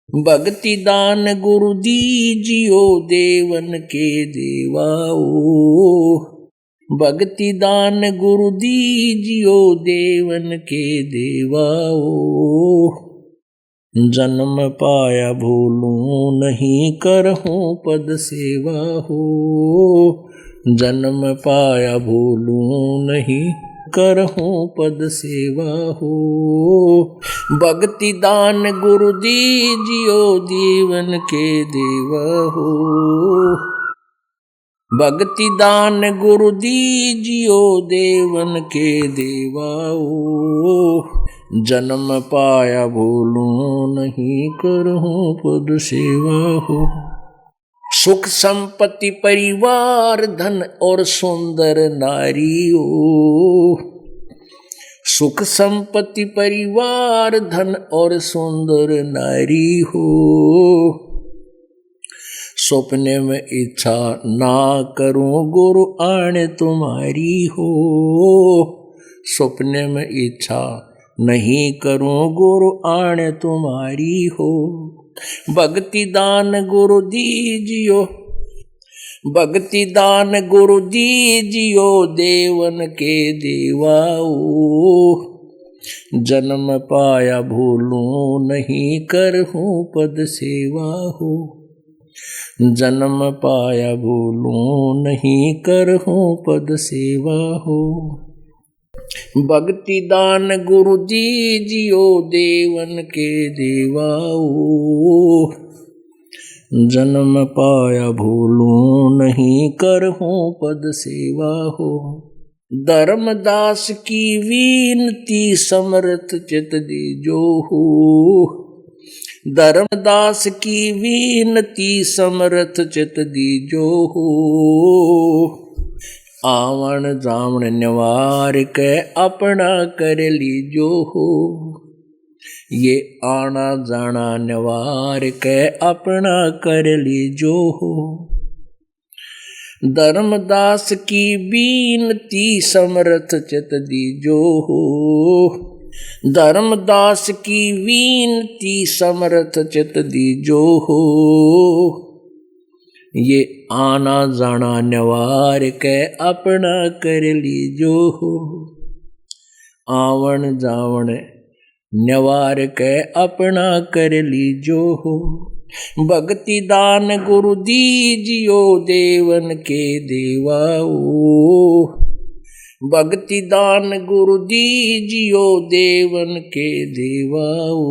भक्ति दान गुरु दीजियो देवन के देवाओ, भक्ति दान गुरु दीजियो देवन के देवाओ, जन्म पाया भूलूं नहीं करहूं पद सेवा हो, जन्म पाया भूलूं नहीं करहूं पद सेवा हो, भक्ति दान गुरु दीजियो देवन के देवा हो, भक्ति दान गुरु दीजियो देवन के देवाओ, जन्म पाया भूलूं नहीं करहूं पद सेवा हो, सुख संपत्ति परिवार धन और सुंदर नारी हो, सुख संपत्ति परिवार धन और सुंदर नारी हो, सपने में इच्छा ना करूं गुरु आने तुम्हारी हो, सपने में इच्छा नहीं करूं गुरु आने तुम्हारी हो, भक्ति दान गुरु दीजियो, भक्ति दान गुरु दीजियो देवन के देवाओ, जन्म पाया भूलूं नहीं करहूं पद सेवा हो। जन्म पाया भूलूं नहीं करहूं पद सेवा हो। भक्ति दान गुरु दीजियो देवन के देवाओ। जन्म पाया भूलूं नहीं करहूं पद सेवा हो। धर्मदास की वीनती समर्थ चित दीजो हो। धर्मदास की वीनती समर्थ चित दीजो हो। आवन जावन निवार के अपना कर लीजो हो। ये आना जाना निवार के अपना कर लीजो हो। धर्मदास की बीनती समर्थ चित दीजो हो। धर्मदास की बीनती समर्थ चित दीजो हो। ये आना जाना निवार के अपना कर लीजो हो। आवन जावन निवार के अपना कर लीजो हो। भक्ति दान गुरु दीजियो देवन के देवाओ। भक्ति दान गुरु दीजियो देवन के देवाओ।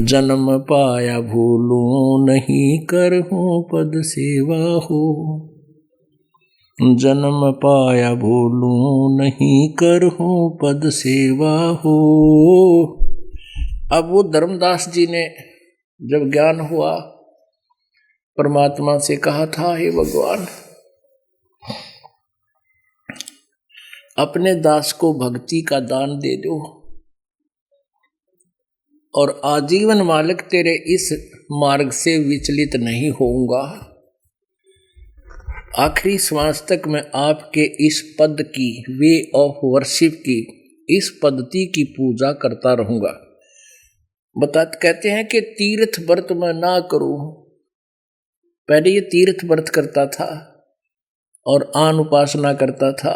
जन्म पाया भूलूं नहीं करहूं पद सेवा हो। जन्म पाया भूलूं नहीं करहूं पद सेवा हो। अब वो धर्मदास जी ने जब ज्ञान हुआ परमात्मा से कहा था, हे भगवान अपने दास को भक्ति का दान दे दो और आजीवन मालिक तेरे इस मार्ग से विचलित नहीं होऊंगा। आखिरी श्वास तक मैं आपके इस पद की, वे ऑफ वर्शिप की, इस पद्धति की पूजा करता रहूंगा। कहते हैं कि तीर्थ व्रत मैं ना करूं। पहले ये तीर्थ व्रत करता था और आन उपासना करता था,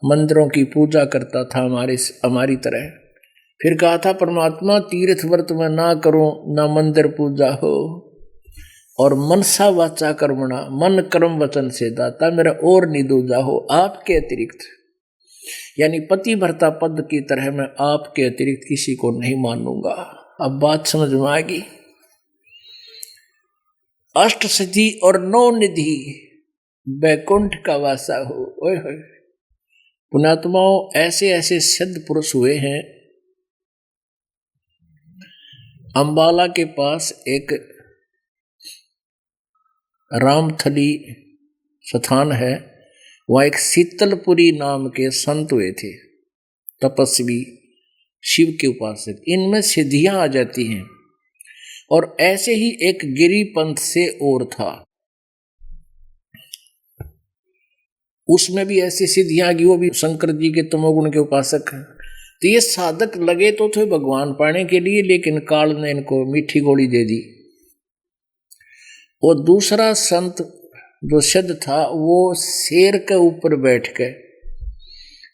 मंदिरों की पूजा करता था हमारी तरह। फिर कहा था परमात्मा तीर्थ व्रत में ना करूं, ना मंदिर पूजा हो, और मनसा वाचा कर्मणा, मन कर्म वचन से दाता मेरा और निदूजा हो आपके अतिरिक्त। यानी पति भरता पद की तरह मैं आपके अतिरिक्त किसी को नहीं मानूंगा। अब बात समझ में आ गई। अष्ट सिद्धि और नौ निधि बैकुंठ का वासा हो। ओए होए पुण्यात्माओं, ऐसे ऐसे सिद्ध पुरुष हुए हैं। अंबाला के पास एक रामथली स्थान है, वहाँ एक शीतलपुरी नाम के संत हुए थे, तपस्वी, शिव के उपासक। इनमें सिद्धियां आ जाती हैं। और ऐसे ही एक गिरिपंथ से और था, उसमें भी ऐसी सिद्धियां आ गई। वो भी शंकर जी के तमोगुण के उपासक हैं। तो ये साधक लगे तो थे भगवान पाने के लिए, लेकिन काल ने इनको मीठी गोली दे दी। और दूसरा संत जो सिद्ध था वो शेर के ऊपर बैठ के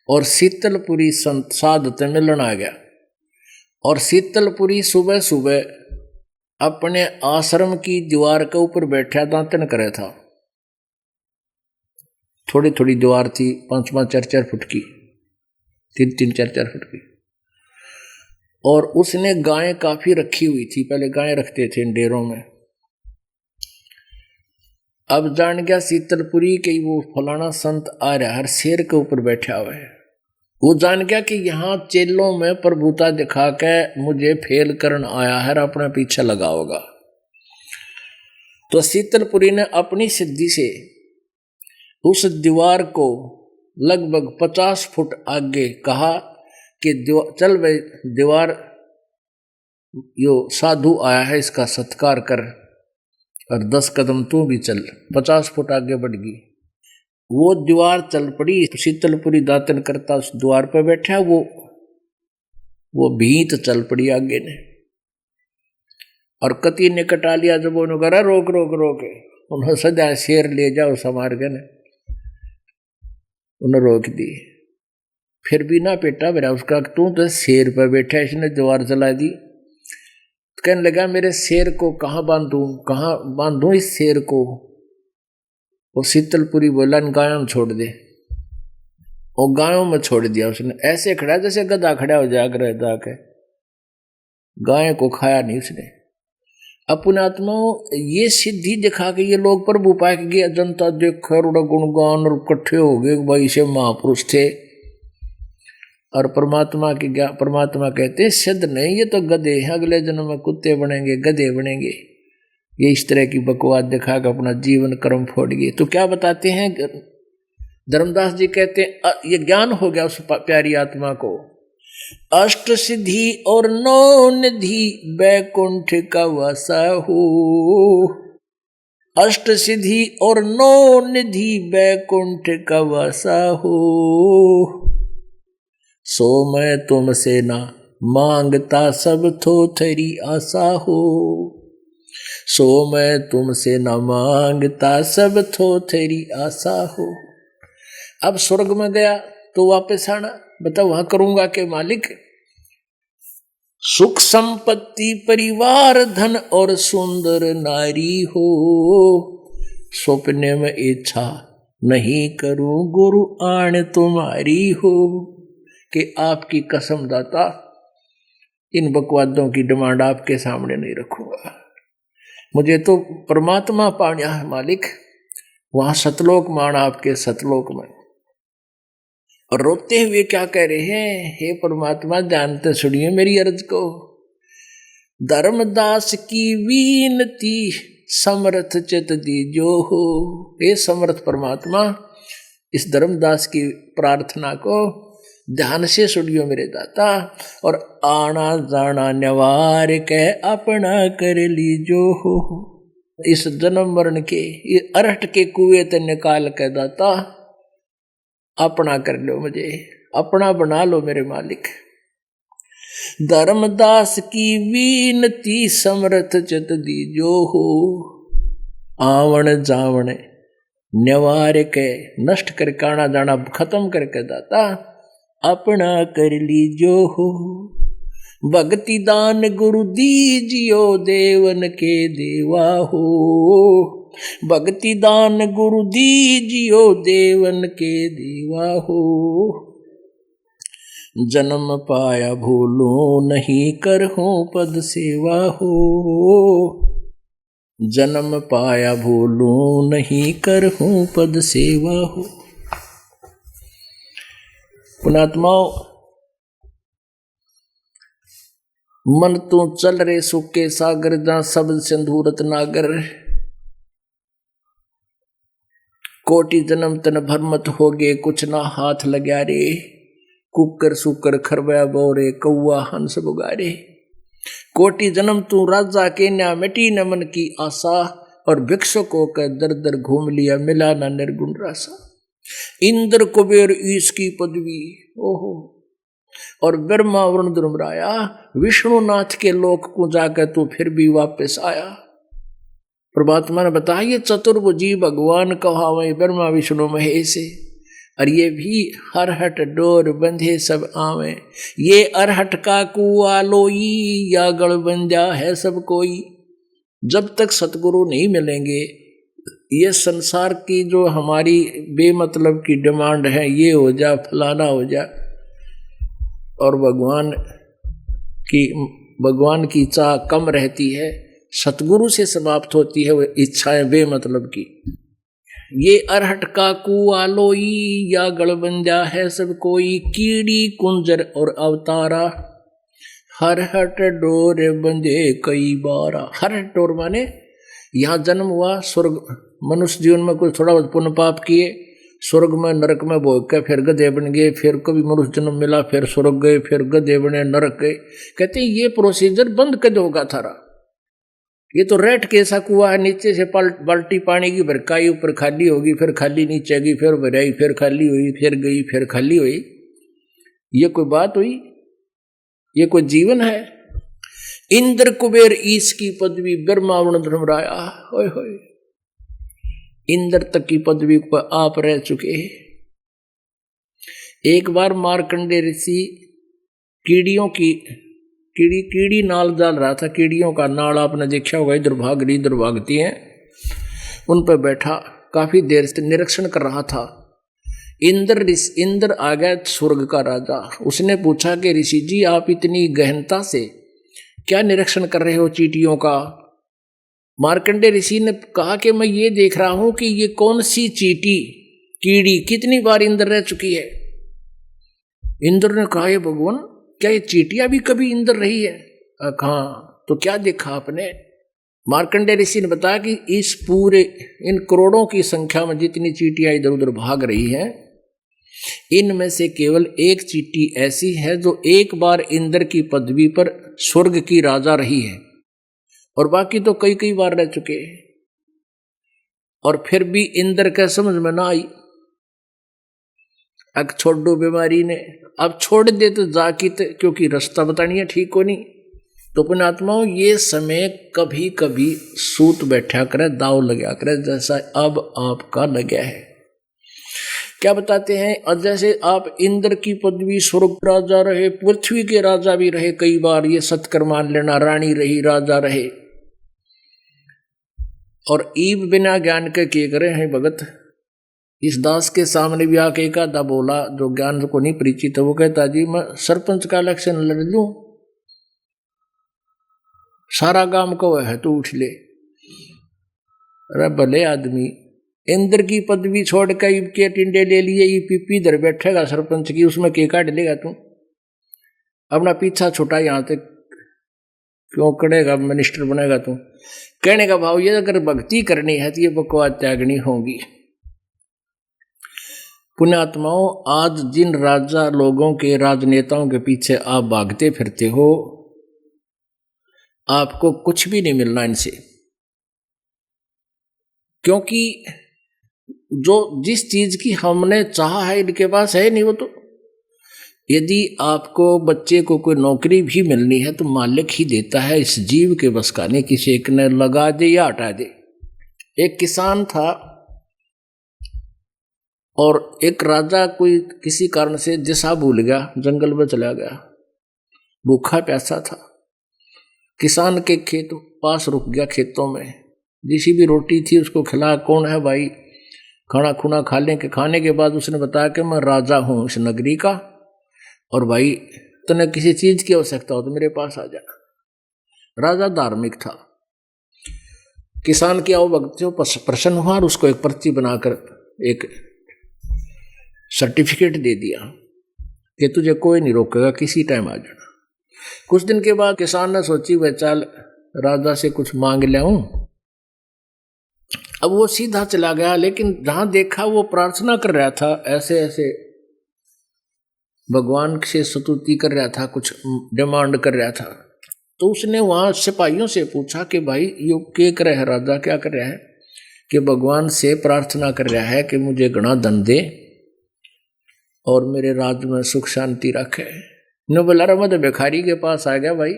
और शीतलपुरी संत साधु से मिलन आ गया। और शीतलपुरी सुबह सुबह अपने आश्रम की दीवार के ऊपर बैठा दातन करे था। थोड़ी थोड़ी दीवार थी, 5-5, 4-4 फुट की, 3-3, 4-4 फुट की। और उसने गायें काफी रखी हुई थी, पहले गायें रखते थे इन डेरों में। अब जान गया शीतलपुरी के वो फलाना संत आ रहा, हर शेर के ऊपर बैठा हुआ है। वो जान गया कि यहाँ चेलों में प्रभुता दिखा के मुझे फेल करन आया है, अपना पीछे लगा होगा। तो शीतलपुरी ने अपनी सिद्धि से उस दीवार को लगभग 50 फुट आगे कहा कि चल भाई दीवार, यो साधु आया है इसका सत्कार कर, और 10 कदम तू भी चल। 50 फुट आगे बढ़ गई। वो दीवार चल पड़ी। शीतलपुरी दातन करता उस द्वार पर बैठा, वो भीत चल पड़ी आगे ने। और कति ने कटा लिया। जब उन्होंने कहा रोक रोक रोक, उन्होंने सजा शेर ले जाओ समार के ने, उन्हें रोक दी। फिर भी ना पेटा मेरा उसका, तू तो शेर पर बैठा, इसने द्वार जला दी। कहने लगा मेरे शेर को कहाँ बांधूं इस शेर को। वो शीतलपुरी बोला इन गायों में छोड़ दे, और गायों में छोड़ दिया उसने। ऐसे खड़ा जैसे गधा खड़ा हो जाकर जाके, गाय को खाया नहीं उसने। अपने आत्माओं ये सिद्धि दिखा के ये लोग प्रभु पाए गया, जनता देख गुणगान और इकट्ठे हो गए, भाई से महापुरुष थे। और परमात्मा कहते हैं सिद्ध नहीं, ये तो गधे हैं, अगले जन्म में कुत्ते बनेंगे, गधे बनेंगे। ये इस तरह की बकवास दिखा के अपना जीवन कर्म फोड़ गए। तो क्या बताते हैं धर्मदास जी, कहते हैं ये ज्ञान हो गया उस प्यारी आत्मा को। अष्ट सिद्धि और नौ निधि बैकुंठ का वासा हो, अष्ट सिद्धि और नौ निधि बैकुंठ का वासा हो। सो मैं तुमसे ना मांगता सब थोथरी आशा हो, सो मैं तुमसे न मांगता सब थोथरी आशा हो। अब स्वर्ग में गया तो वापस आना, बता वहां करूंगा के मालिक। सुख संपत्ति परिवार धन और सुंदर नारी हो, सपने में इच्छा नहीं करूं गुरु आण तुम्हारी हो। कि आपकी कसम दाता, इन बकवादों की डिमांड आपके सामने नहीं रखूंगा, मुझे तो परमात्मा पाना है मालिक। वहां सतलोक माना आपके सतलोक में। और रोते हुए क्या कह रहे हैं, हे परमात्मा जानते सुनिए मेरी अर्ज को। धर्मदास की वीनती समर्थ चित दीजो हो। हे समर्थ परमात्मा, इस धर्मदास की प्रार्थना को ध्यान से सुनियो मेरे दाता। और आना जाना न्यवार के अपना कर लीजो हो। इस जन्म मरण के ये अरहट के कुएं ते निकाल के दाता अपना कर लो, मुझे अपना बना लो मेरे मालिक। धर्मदास की वीनती समर्थ चित दीजो हो। आवण जावण न्यवार के नष्ट करके आना जाना खत्म करके दाता अपना कर लीजो हो। भक्ति दान गुरु दीजियो देवन के देवा हो। भक्ति दान गुरु दीजियो देवन के देवा हो। जन्म पाया भूलो नहीं करहूं पद सेवा हो। जन्म पाया भूलो नहीं करहूं पद सेवा हो। पुणात्माओं, मन तू चल रे सुके सागर, जहां शब्द सिंधूरत नागर। कोटि जन्म तन भरमत हो गए, कुछ ना हाथ लग्या रे। कुकर सुकर खरबया बोरे, कौआ हंस बुगारे। कोटि जन्म तू राजा के न्या मिटी न मन की आशा। और भिक्षुकों का दर दर घूम लिया, मिला ना निर्गुण रासा। इंद्र कुबेर ईश की पदवी, ओहो। और ब्रह्मा वरुण धर्मराया विष्णुनाथ के लोक को जाकर तू फिर भी वापस आया। परमात्मा ने बताया ये चतुर्भुजी भगवान कहावे ब्रह्मा विष्णु महेश। और ये भी हरहट डोर बंधे सब आवे। ये अरहट का कुआ लोई, या गढ़ बंजा है सब कोई। जब तक सतगुरु नहीं मिलेंगे, ये संसार की जो हमारी बेमतलब की डिमांड है, ये हो जा फलाना हो जा, और भगवान की चाह कम रहती है, सतगुरु से समाप्त होती है वो इच्छाएं बेमतलब की। ये अरहट का कुआ लोई, या गढ़बंजा है सब कोई। कीड़ी कुंजर और अवतारा, हरहट डोर बंधे कई बारा। हरहट डोर माने यहाँ जन्म हुआ, स्वर्ग मनुष्य जीवन में कुछ थोड़ा बहुत पुण्य पाप किए, स्वर्ग में नरक में भोग के फिर गधे बन गए, फिर कभी मनुष्य जन्म मिला, फिर स्वर्ग गए, फिर गधे बने, नरक गए। कहते हैं ये प्रोसीजर बंद कर होगा थारा। ये तो रेट कैसा कुआ है, नीचे से बाल्टी पानी की भरकाई, ऊपर खाली होगी, फिर खाली नीचे गई, फिर भराई, फिर खाली हुई, फिर गई, फिर खाली हुई। ये कोई बात हुई? ये कोई जीवन है? इंद्र कुबेर ईश की पदवी, ब्रह्मा वरुण धर्मराया, होय होय, इंद्र तक की पदवी पर आप रह चुके। एक बार मार्कंडे ऋषि कीड़ियों की कीड़ी नाल डाल रहा था। कीड़ियों का नाल आपने देखा होगा, इधर भाग रही इधर भागती हैं, उन पर बैठा काफी देर से निरीक्षण कर रहा था। इंद्र आ गया, स्वर्ग का राजा। उसने पूछा कि ऋषि जी आप इतनी गहनता से क्या निरीक्षण कर रहे हो चींटियों का? मार्कंडे ऋषि ने कहा कि मैं ये देख रहा हूं कि ये कौन सी चींटी कीड़ी कितनी बार इंद्र रह चुकी है। इंद्र ने कहा ये भगवान, क्या ये चींटियां भी कभी इंद्र रही है? कहा तो क्या देखा आपने? मार्कंडे ऋषि ने बताया कि इस पूरे इन करोड़ों की संख्या में जितनी चींटियां इधर उधर भाग रही हैं, इनमें से केवल एक चींटी ऐसी है जो एक बार इंद्र की पदवी पर स्वर्ग की राजा रही है, और बाकी तो कई कई बार रह चुके हैं, और फिर भी इंद्र का समझ में ना आई। अब छोड़ दो बीमारी ने, अब छोड़ दे तो जाकित, क्योंकि रास्ता बतानी है ठीक को नहीं। तो पुण्यात्माओं ये समय कभी कभी सूत बैठा करे, दाव लगा करे, जैसा अब आपका लगा है। क्या बताते हैं? और जैसे आप इंद्र की पदवी स्वर्ग राजा रहे, पृथ्वी के राजा भी रहे कई बार, ये सत्कर मान लेना, रानी रही राजा रहे, और ईब बिना ज्ञान के करे हैं भगत। इस दास के सामने भी आके एक आधा बोला जो ज्ञान को नहीं परिचित है, वो कहता जी मैं सरपंच का इलेक्शन लड़ लूं, सारा गांव को है तो उठ ले। अरे भले आदमी, इंद्र की पदवी छोड़ कर ईब के टिंडे ले लिए, ये पीपी इधर बैठेगा सरपंच की, उसमें के काट लेगा तू? अपना पीछा छोटा यहां तक क्यों करेगा, मिनिस्टर बनेगा तू? कहने का भाव ये, अगर भक्ति करनी है तो ये बकवास त्यागनी होगी। पुण्यात्माओं आज जिन राजा लोगों के, राजनेताओं के पीछे आप भागते फिरते हो, आपको कुछ भी नहीं मिलना इनसे, क्योंकि जो जिस चीज की हमने चाहा है इनके पास है नहीं। वो तो यदि आपको बच्चे को कोई नौकरी भी मिलनी है तो मालिक ही देता है, इस जीव के बस का नहीं, किसी एक ने लगा दे या हटा दे। एक किसान था और एक राजा कोई किसी कारण से दिशा भूल गया, जंगल में चला गया, भूखा प्यासा था। किसान के खेत पास रुक गया, खेतों में जिसी भी रोटी थी उसको खिला, कौन है भाई, खाना खुना खाने के बाद उसने बताया कि मैं राजा हूं इस नगरी का, और भाई तने किसी चीज की आवश्यकता हो तो मेरे पास आ जा। राजा धार्मिक था, किसान की आवभगत से प्रसन्न हुआ और उसको एक पर्ची बनाकर एक सर्टिफिकेट दे दिया कि तुझे कोई नहीं रोकेगा, किसी टाइम आ जाना। कुछ दिन के बाद किसान ने सोची वह चल राजा से कुछ मांग ले आऊं। अब वो सीधा चला गया, लेकिन जहां देखा वो प्रार्थना कर रहा था, ऐसे ऐसे भगवान से स्तुति कर रहा था, कुछ डिमांड कर रहा था। तो उसने वहां सिपाहियों से पूछा कि भाई ये क्या कर रहा है राजा, क्या कर रहा है? कि भगवान से प्रार्थना कर रहा है कि मुझे घना धन दे और मेरे राज्य में सुख शांति रखे। ने बोला मैं तो भिखारी के पास आ गया भाई,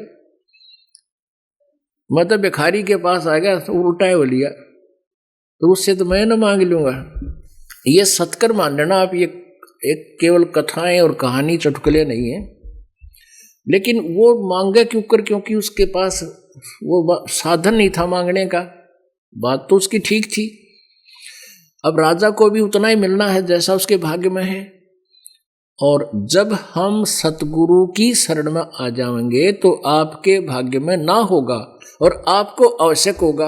मैं तो भिखारी के पास आ गया, तो उल्टा है बोलिया, तो उससे तो मैं न मांग लूंगा। ये सत्कर मान लेना आप, ये एक केवल कथाएं और कहानी चुटकुले नहीं है। लेकिन वो मांगे क्यों कर? क्योंकि उसके पास वो साधन नहीं था मांगने का। बात तो उसकी ठीक थी। अब राजा को भी उतना ही मिलना है जैसा उसके भाग्य में है, और जब हम सतगुरु की शरण में आ जाएंगे तो आपके भाग्य में ना होगा और आपको आवश्यक होगा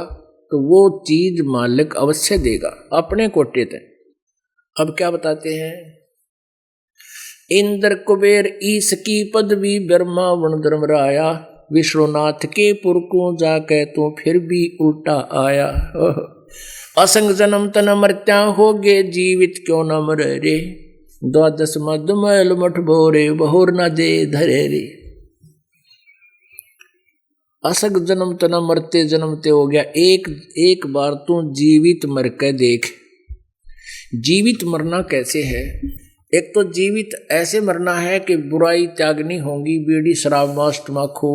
तो वो चीज मालिक अवश्य देगा अपने कोटे तक। अब क्या बताते हैं? इंद्र कुबेर ईश की पदवी ब्रह्मा वन धर्मराया, विश्वनाथ के पुरकों जाके तो फिर भी उल्टा आया। असंग जन्म तन मर्त्या हो गे, जीवित क्यों न मरे रे, द्वादश मद मैल मठ भोरे, बहुर न दे धरे रे। असंग जन्म तना मरते जन्मते हो गया, एक बार तू जीवित मर के देख। जीवित मरना कैसे है? एक तो जीवित ऐसे मरना है कि बुराई त्यागनी होगी, बीड़ी शराब मांस तम्बाकू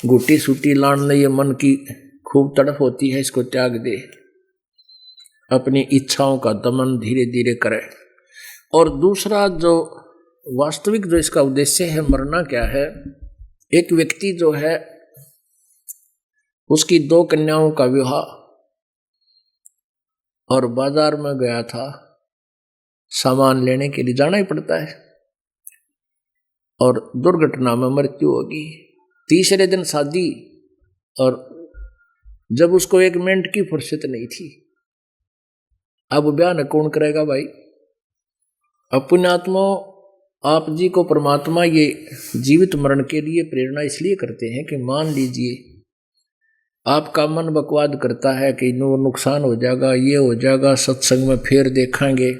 गुटी सूटी लाने, ये मन की खूब तड़प होती है, इसको त्याग दे, अपनी इच्छाओं का दमन धीरे धीरे करे। और दूसरा जो वास्तविक जो इसका उद्देश्य है, मरना क्या है, एक व्यक्ति जो है उसकी 2 कन्याओं का विवाह और बाजार में गया था, सामान लेने के लिए जाना ही पड़ता है और दुर्घटना में मृत्यु होगी। तीसरे दिन शादी और जब उसको 1 मिनट की फुर्सत नहीं थी, अब बयान कौन करेगा भाई। अब पुण्यात्मा आप जी को परमात्मा ये जीवित मरण के लिए प्रेरणा इसलिए करते हैं कि मान लीजिए आपका मन बकवाद करता है कि नो नुकसान हो जाएगा, ये हो जाएगा, सत्संग में फिर देखेंगे,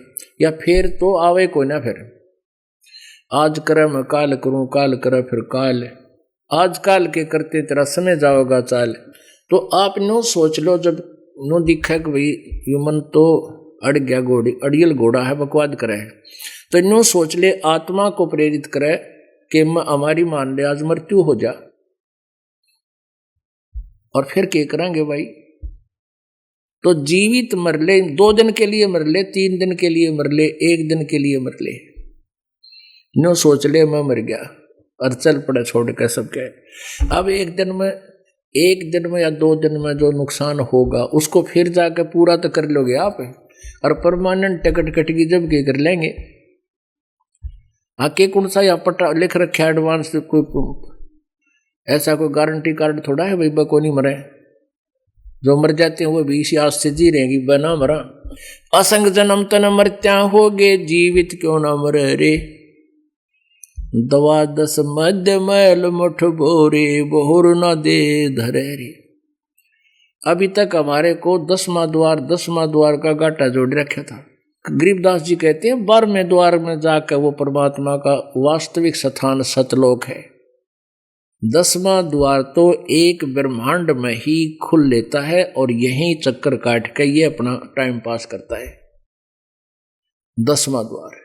या फिर तो आवे कोई ना, फिर आज करे मैं काल करूं, काल करे फिर काल, आज काल के करते तेरा समय जाओगा चाल। तो आप नो सोच लो, जब नो दिखा कि भाई ये मन तो अड़ गया, घोड़ी अड़ियल घोड़ा है, बकवाद करे है, तो नो सोच ले आत्मा को प्रेरित करे कि हमारी मान ले आज मृत्यु हो जा, और फिर क्या करेंगे भाई। तो जीवित मर ले, 2 दिन के लिए मर ले, 3 दिन के लिए मर ले, 1 दिन के लिए मर ले, नो सोच ले मैं मर गया और चल पड़े छोड़ के सबके। अब 1 दिन में या 2 दिन में जो नुकसान होगा उसको फिर जाकर पूरा तो कर लोगे आप, और परमानेंट टिकट कटेगी जब के कर लेंगे। आके कौन सा या पट्टा लिख रखा एडवांस, कोई ऐसा कोई गारंटी कार्ड थोड़ा है भाई को नहीं मरे। जो मर जाते हैं वो भी इसी आस से जी रहेंगी, बना मरा। असंग जन्म तन मरत्या होगे, जीवित क्यों ना मरे रे। दवा 10 मध्य मैल मुठ भोरे, बहुर न दे धरे रे। अभी तक हमारे को 10वां द्वार का गाटा जोड़ रखा था। गरीबदास जी कहते हैं 12वें द्वार में जाकर वो परमात्मा का वास्तविक स्थान सतलोक है। 10वां द्वार तो एक ब्रह्मांड में ही खुल लेता है और यहीं चक्कर काट के ये अपना टाइम पास करता है। 10वां द्वार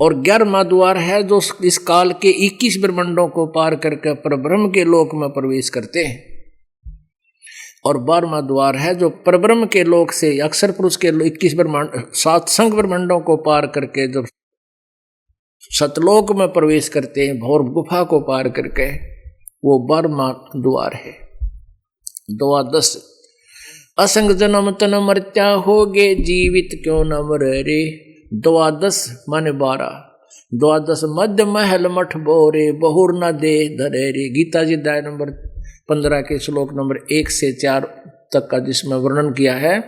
और 11वां द्वार है जो इस काल के 21 ब्रह्मांडों को पार करके परब्रह्म के लोक में प्रवेश करते हैं, और 12वां द्वार है जो परब्रह्म के लोक से अक्षर पुरुष के 21 ब्रह्मांड 7 संग ब्रह्मांडों को पार करके जब सतलोक में प्रवेश करते हैं, भौर गुफा को पार करके, वो 12वां द्वार है। 10 असंग जन्म तन मर्त्या होगे, जीवित क्यों न मरे रे। 10 माने 12। 10 मध्य महल मठ बोरे, बहुर न दे धरे रे। गीता जी अध्याय नंबर 15 के श्लोक नंबर 1 से 4 तक का जिसमें वर्णन किया है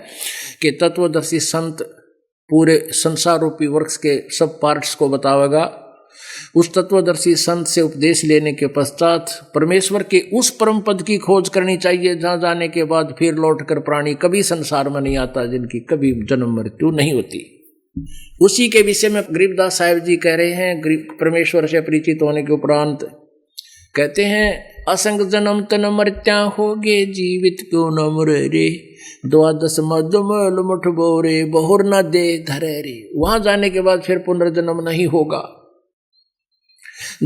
कि तत्वदर्शी संत पूरे संसार रूपी वृक्ष के सब पार्ट्स को बतावेगा। उस तत्वदर्शी संत से उपदेश लेने के पश्चात परमेश्वर के उस परम पद की खोज करनी चाहिए जहां जाने के बाद फिर लौटकर प्राणी कभी संसार में नहीं आता, जिनकी कभी जन्म मृत्यु नहीं होती। उसी के विषय में गरीबदास साहिब जी कह रहे हैं, परमेश्वर से परिचित होने के उपरांत कहते हैं, असंग जन्म तन मर्त्या होगे, जीवित क्यों न मरे रे। 12 मधुमल मुठ बोरे, बहुर न दे धरे रे। वहां जाने के बाद फिर पुनर्जन्म नहीं होगा।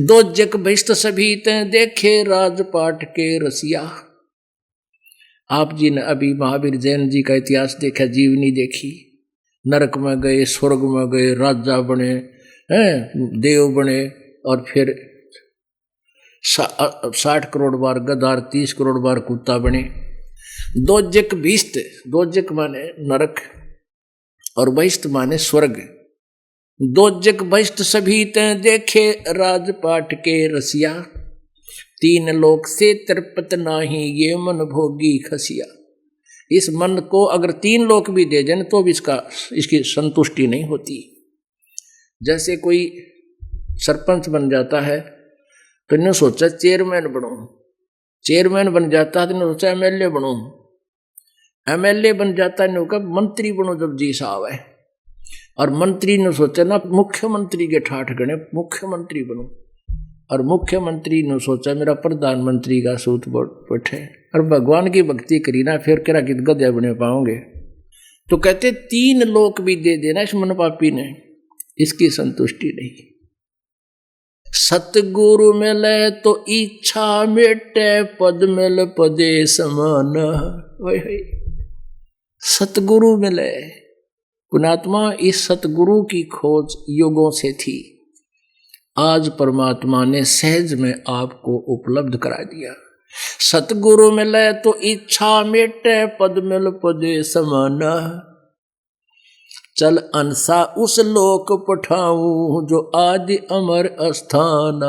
2 जग भ्रष्ट सभी ते देखे, राजपाट के रसिया। आप जी ने अभी महावीर जैन जी का इतिहास देखा, जीवनी देखी। नरक में गए, स्वर्ग में गए, राजा बने, देव बने, और फिर 60 करोड़ बार गधार, 30 करोड़ बार कुत्ता बने। 2 जग भ्रष्ट, 2 जग माने नरक और भ्रष्ट माने स्वर्ग। 2 जग भ्रष्ट सभी ते देखे, राजपाट के रसिया। 3 लोक से तृप्त नाही, ये मन भोगी खसिया। इस मन को अगर 3 लोक भी दे दें तो भी इसकी संतुष्टि नहीं होती। जैसे कोई सरपंच बन जाता है तो इन्होंने सोचा चेयरमैन बनूं, चेयरमैन बन जाता है तो इन्होंने सोचा एमएलए बनूं, एमएलए बन जाता है कब मंत्री बनूं जब जी साहब है, और मंत्री ने सोचा ना मुख्यमंत्री के ठाठ गणे मुख्यमंत्री बनूं, और मुख्यमंत्री ने सोचा मेरा प्रधानमंत्री का सूत बैठे, और भगवान की भक्ति करी ना फिर क्या कित गधे बने पाओगे। तो कहते 3 लोक भी दे देना इस मन पापी ने, इसकी संतुष्टि नहीं। सतगुरु मिले तो इच्छा मिटे, पद मिल पदे समान। सतगुरु मिले, पुण्यात्मा, इस सतगुरु की खोज युगों से थी। आज परमात्मा ने सहज में आपको उपलब्ध करा दिया। सतगुरु मिले तो इच्छा मेटे, पद मिल पदे समाना। चल अंसा उस लोक पठाऊं, जो आदि अमर अस्थान।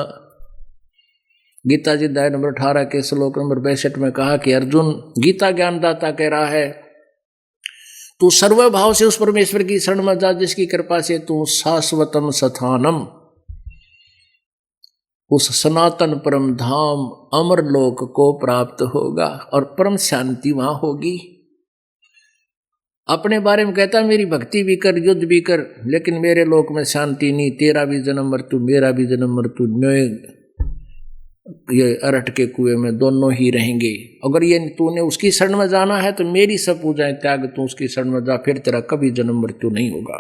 गीता जी अध्याय नंबर 18 के श्लोक नंबर 62 में कहा कि अर्जुन, गीता ज्ञानदाता कह रहा है, तू सर्वभाव से उस परमेश्वर की शरण में जा जिसकी कृपा से तू शाश्वतम स्थानम, उस सनातन परम धाम अमर लोक को प्राप्त होगा और परम शांति वहां होगी। अपने बारे में कहता मेरी भक्ति भी कर, युद्ध भी कर, लेकिन मेरे लोक में शांति नहीं। तेरा भी जन्म मृत्यु, मेरा भी जन्म मृत्यु, ये अरठ के कुएं में दोनों ही रहेंगे। अगर ये तूने उसकी शरण में जाना है तो मेरी सब पूजाएं त्याग, तू उसकी शरण में जा, फिर तेरा कभी जन्म मृत्यु नहीं होगा।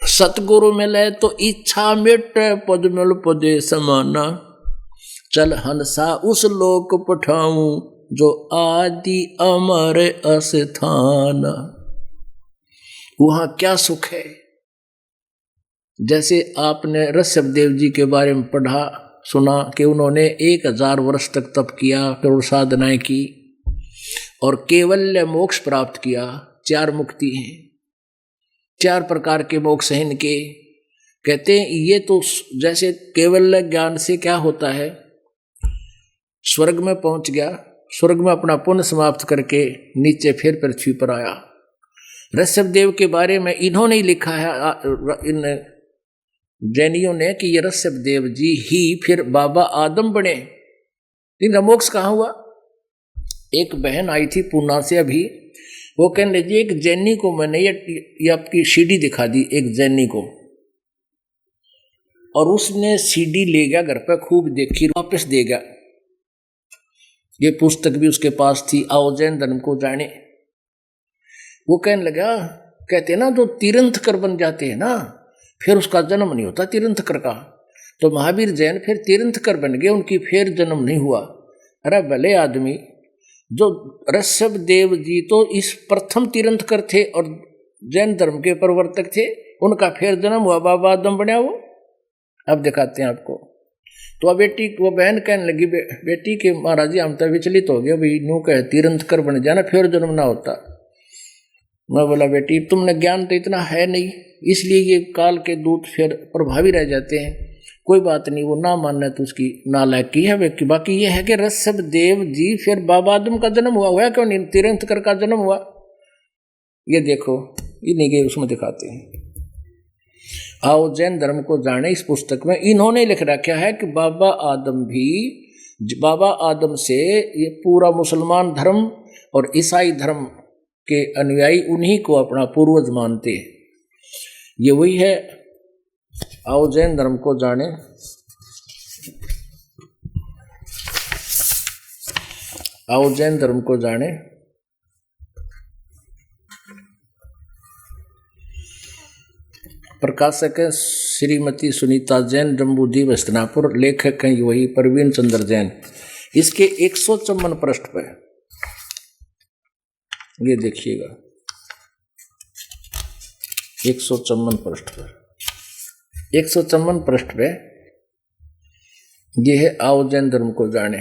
सतगुरु मिले तो इच्छा मिट, पद मिल पदे समाना। चल हंसा उस लोक पठाऊं, जो आदि अमर अस्थान। वहां क्या सुख है। जैसे आपने ऋषभदेव जी के बारे में पढ़ा सुना कि उन्होंने 1000 वर्ष तक तप किया, फिर साधनाएं की और केवल्य मोक्ष प्राप्त किया। 4 मुक्ति हैं, 4 प्रकार के मोक्ष हैं इनके। कहते हैं ये तो जैसे केवल्य ज्ञान से क्या होता है, स्वर्ग में पहुंच गया, स्वर्ग में अपना पुण्य समाप्त करके नीचे फिर पृथ्वी पर आया। ऋषभदेव के बारे में इन्होंने ही लिखा है, इन जैनियों ने, कि ये ऋषभदेव जी ही फिर बाबा आदम बने। इनका मोक्ष कहाँ हुआ। एक बहन आई थी पूना से अभी, वो कहने लगी एक जैनी को मैंने ये आपकी सीडी दिखा दी, एक जैनी को, और उसने सीडी ले गया घर पे, खूब देखी, वापस दे गया। ये पुस्तक भी उसके पास थी, आओ जैन धर्म को जाने। वो कहने लगा, कहते ना जो तीर्थंकर बन जाते हैं ना, फिर उसका जन्म नहीं होता तीर्थंकर का। तो महावीर जैन फिर तीर्थंकर बन गए, उनकी फिर जन्म नहीं हुआ। अरे भले आदमी, जो ऋषभदेव जी तो इस प्रथम तीर्थंकर थे और जैन धर्म के प्रवर्तक थे, उनका फिर जन्म हुआ, बाबा आदम बना वो। अब दिखाते हैं आपको। तो अब बेटी, वो बहन कहने लगी, बेटी के महाराज जी हम तो विचलित हो गए, भाई नू कहे तीर्थंकर बन जाना फिर जन्म ना होता। मैं बोला बेटी तुमने ज्ञान तो इतना है नहीं, इसलिए ये काल के दूत फिर प्रभावी रह जाते हैं। कोई बात नहीं, वो ना मानना तो उसकी नालायकी है व्यक्ति। बाकी ये है कि ऋषभदेव जी फिर बाबा आदम का जन्म हुआ क्यों नहीं, तीर्थंकर का जन्म हुआ। ये देखो, इन्हीं के उसमें दिखाते हैं। आओ जैन धर्म को जाने, इस पुस्तक में इन्होंने लिख रखा है कि बाबा आदम भी, बाबा आदम से ये पूरा मुसलमान धर्म और ईसाई धर्म के अनुयायी उन्हीं को अपना पूर्वज मानते हैं। ये वही है। आओ जैन धर्म को जाने। आओ जैन धर्म को जाने। प्रकाशक है श्रीमती सुनीता जैन, जम्बूद्वीप हस्तिनापुर। लेखक हैं वही प्रवीण चंद्र जैन। इसके 154 पृष्ठ पे ये देखिएगा, 154 पृष्ठ पर, 154 पृष्ठ पे ये है आओ जैन धर्म को जाने।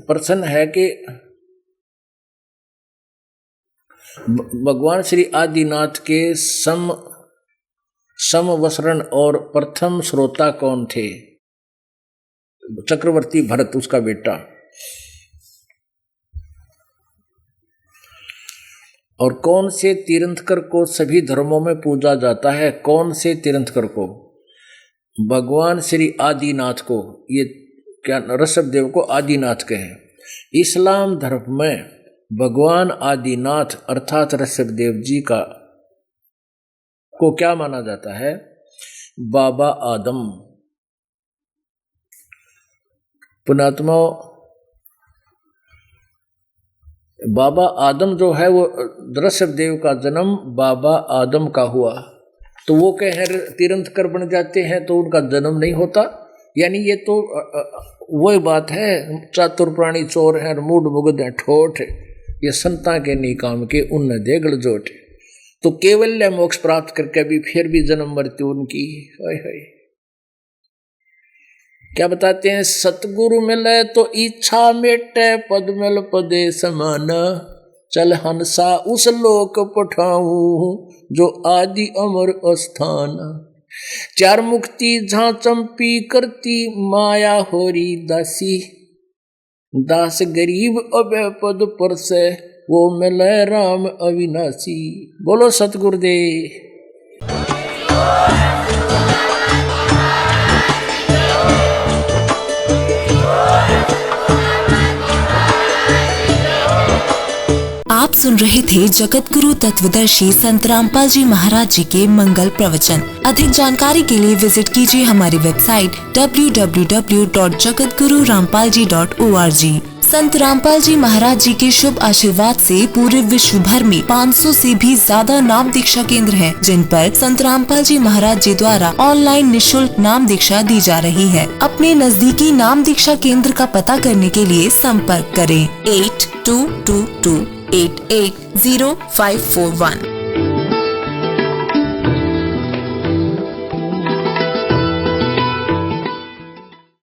प्रश्न है कि भगवान श्री आदिनाथ के समवसरण और प्रथम श्रोता कौन थे। चक्रवर्ती भरत, उसका बेटा। और कौन से तीर्थंकर को सभी धर्मों में पूजा जाता है। कौन से तीर्थंकर को, भगवान श्री आदिनाथ को, ये क्या ऋषभदेव को आदिनाथ कहे। इस्लाम धर्म में भगवान आदिनाथ अर्थात ऋषभदेव जी का को क्या माना जाता है, बाबा आदम। पुणात्मा, बाबा आदम जो है वो ऋषभदेव का जन्म बाबा आदम का हुआ, तो वो कहे तीर्थंकर बन जाते हैं तो उनका जन्म नहीं होता। यानी ये तो वही बात है, चातुर प्राणी चोर हैं, मूड मुग्ध हैं, ठोठ ये संता के नहीं काम के, उन दे गलजोट। तो केवल्य मोक्ष प्राप्त करके भी फिर भी जन्म मृत्यु उनकी। क्या बताते हैं, सतगुरु मिले तो इच्छा मेटे, पद मिल पदे समान, चल हंसा उस लोक पठाऊं, जो आदि अमर अस्थान। चार मुक्ति जहां चंपी करती, माया होरी दासी, दास गरीब अभय पद पर से, वो मिले राम अविनाशी। बोलो सतगुरुदेव। आप सुन रहे थे जगत गुरु तत्वदर्शी संत रामपाल जी महाराज जी के मंगल प्रवचन। अधिक जानकारी के लिए विजिट कीजिए हमारी वेबसाइट www.jagatgururampalji.org। संत रामपाल जी महाराज जी के शुभ आशीर्वाद से पूरे विश्व भर में 500 से भी ज्यादा नाम दीक्षा केंद्र हैं, जिन पर संत रामपाल जी महाराज जी द्वारा ऑनलाइन निशुल्क नाम दीक्षा दी जा रही है। अपने नजदीकी नाम दीक्षा केंद्र का पता करने के लिए संपर्क करें 8222880541।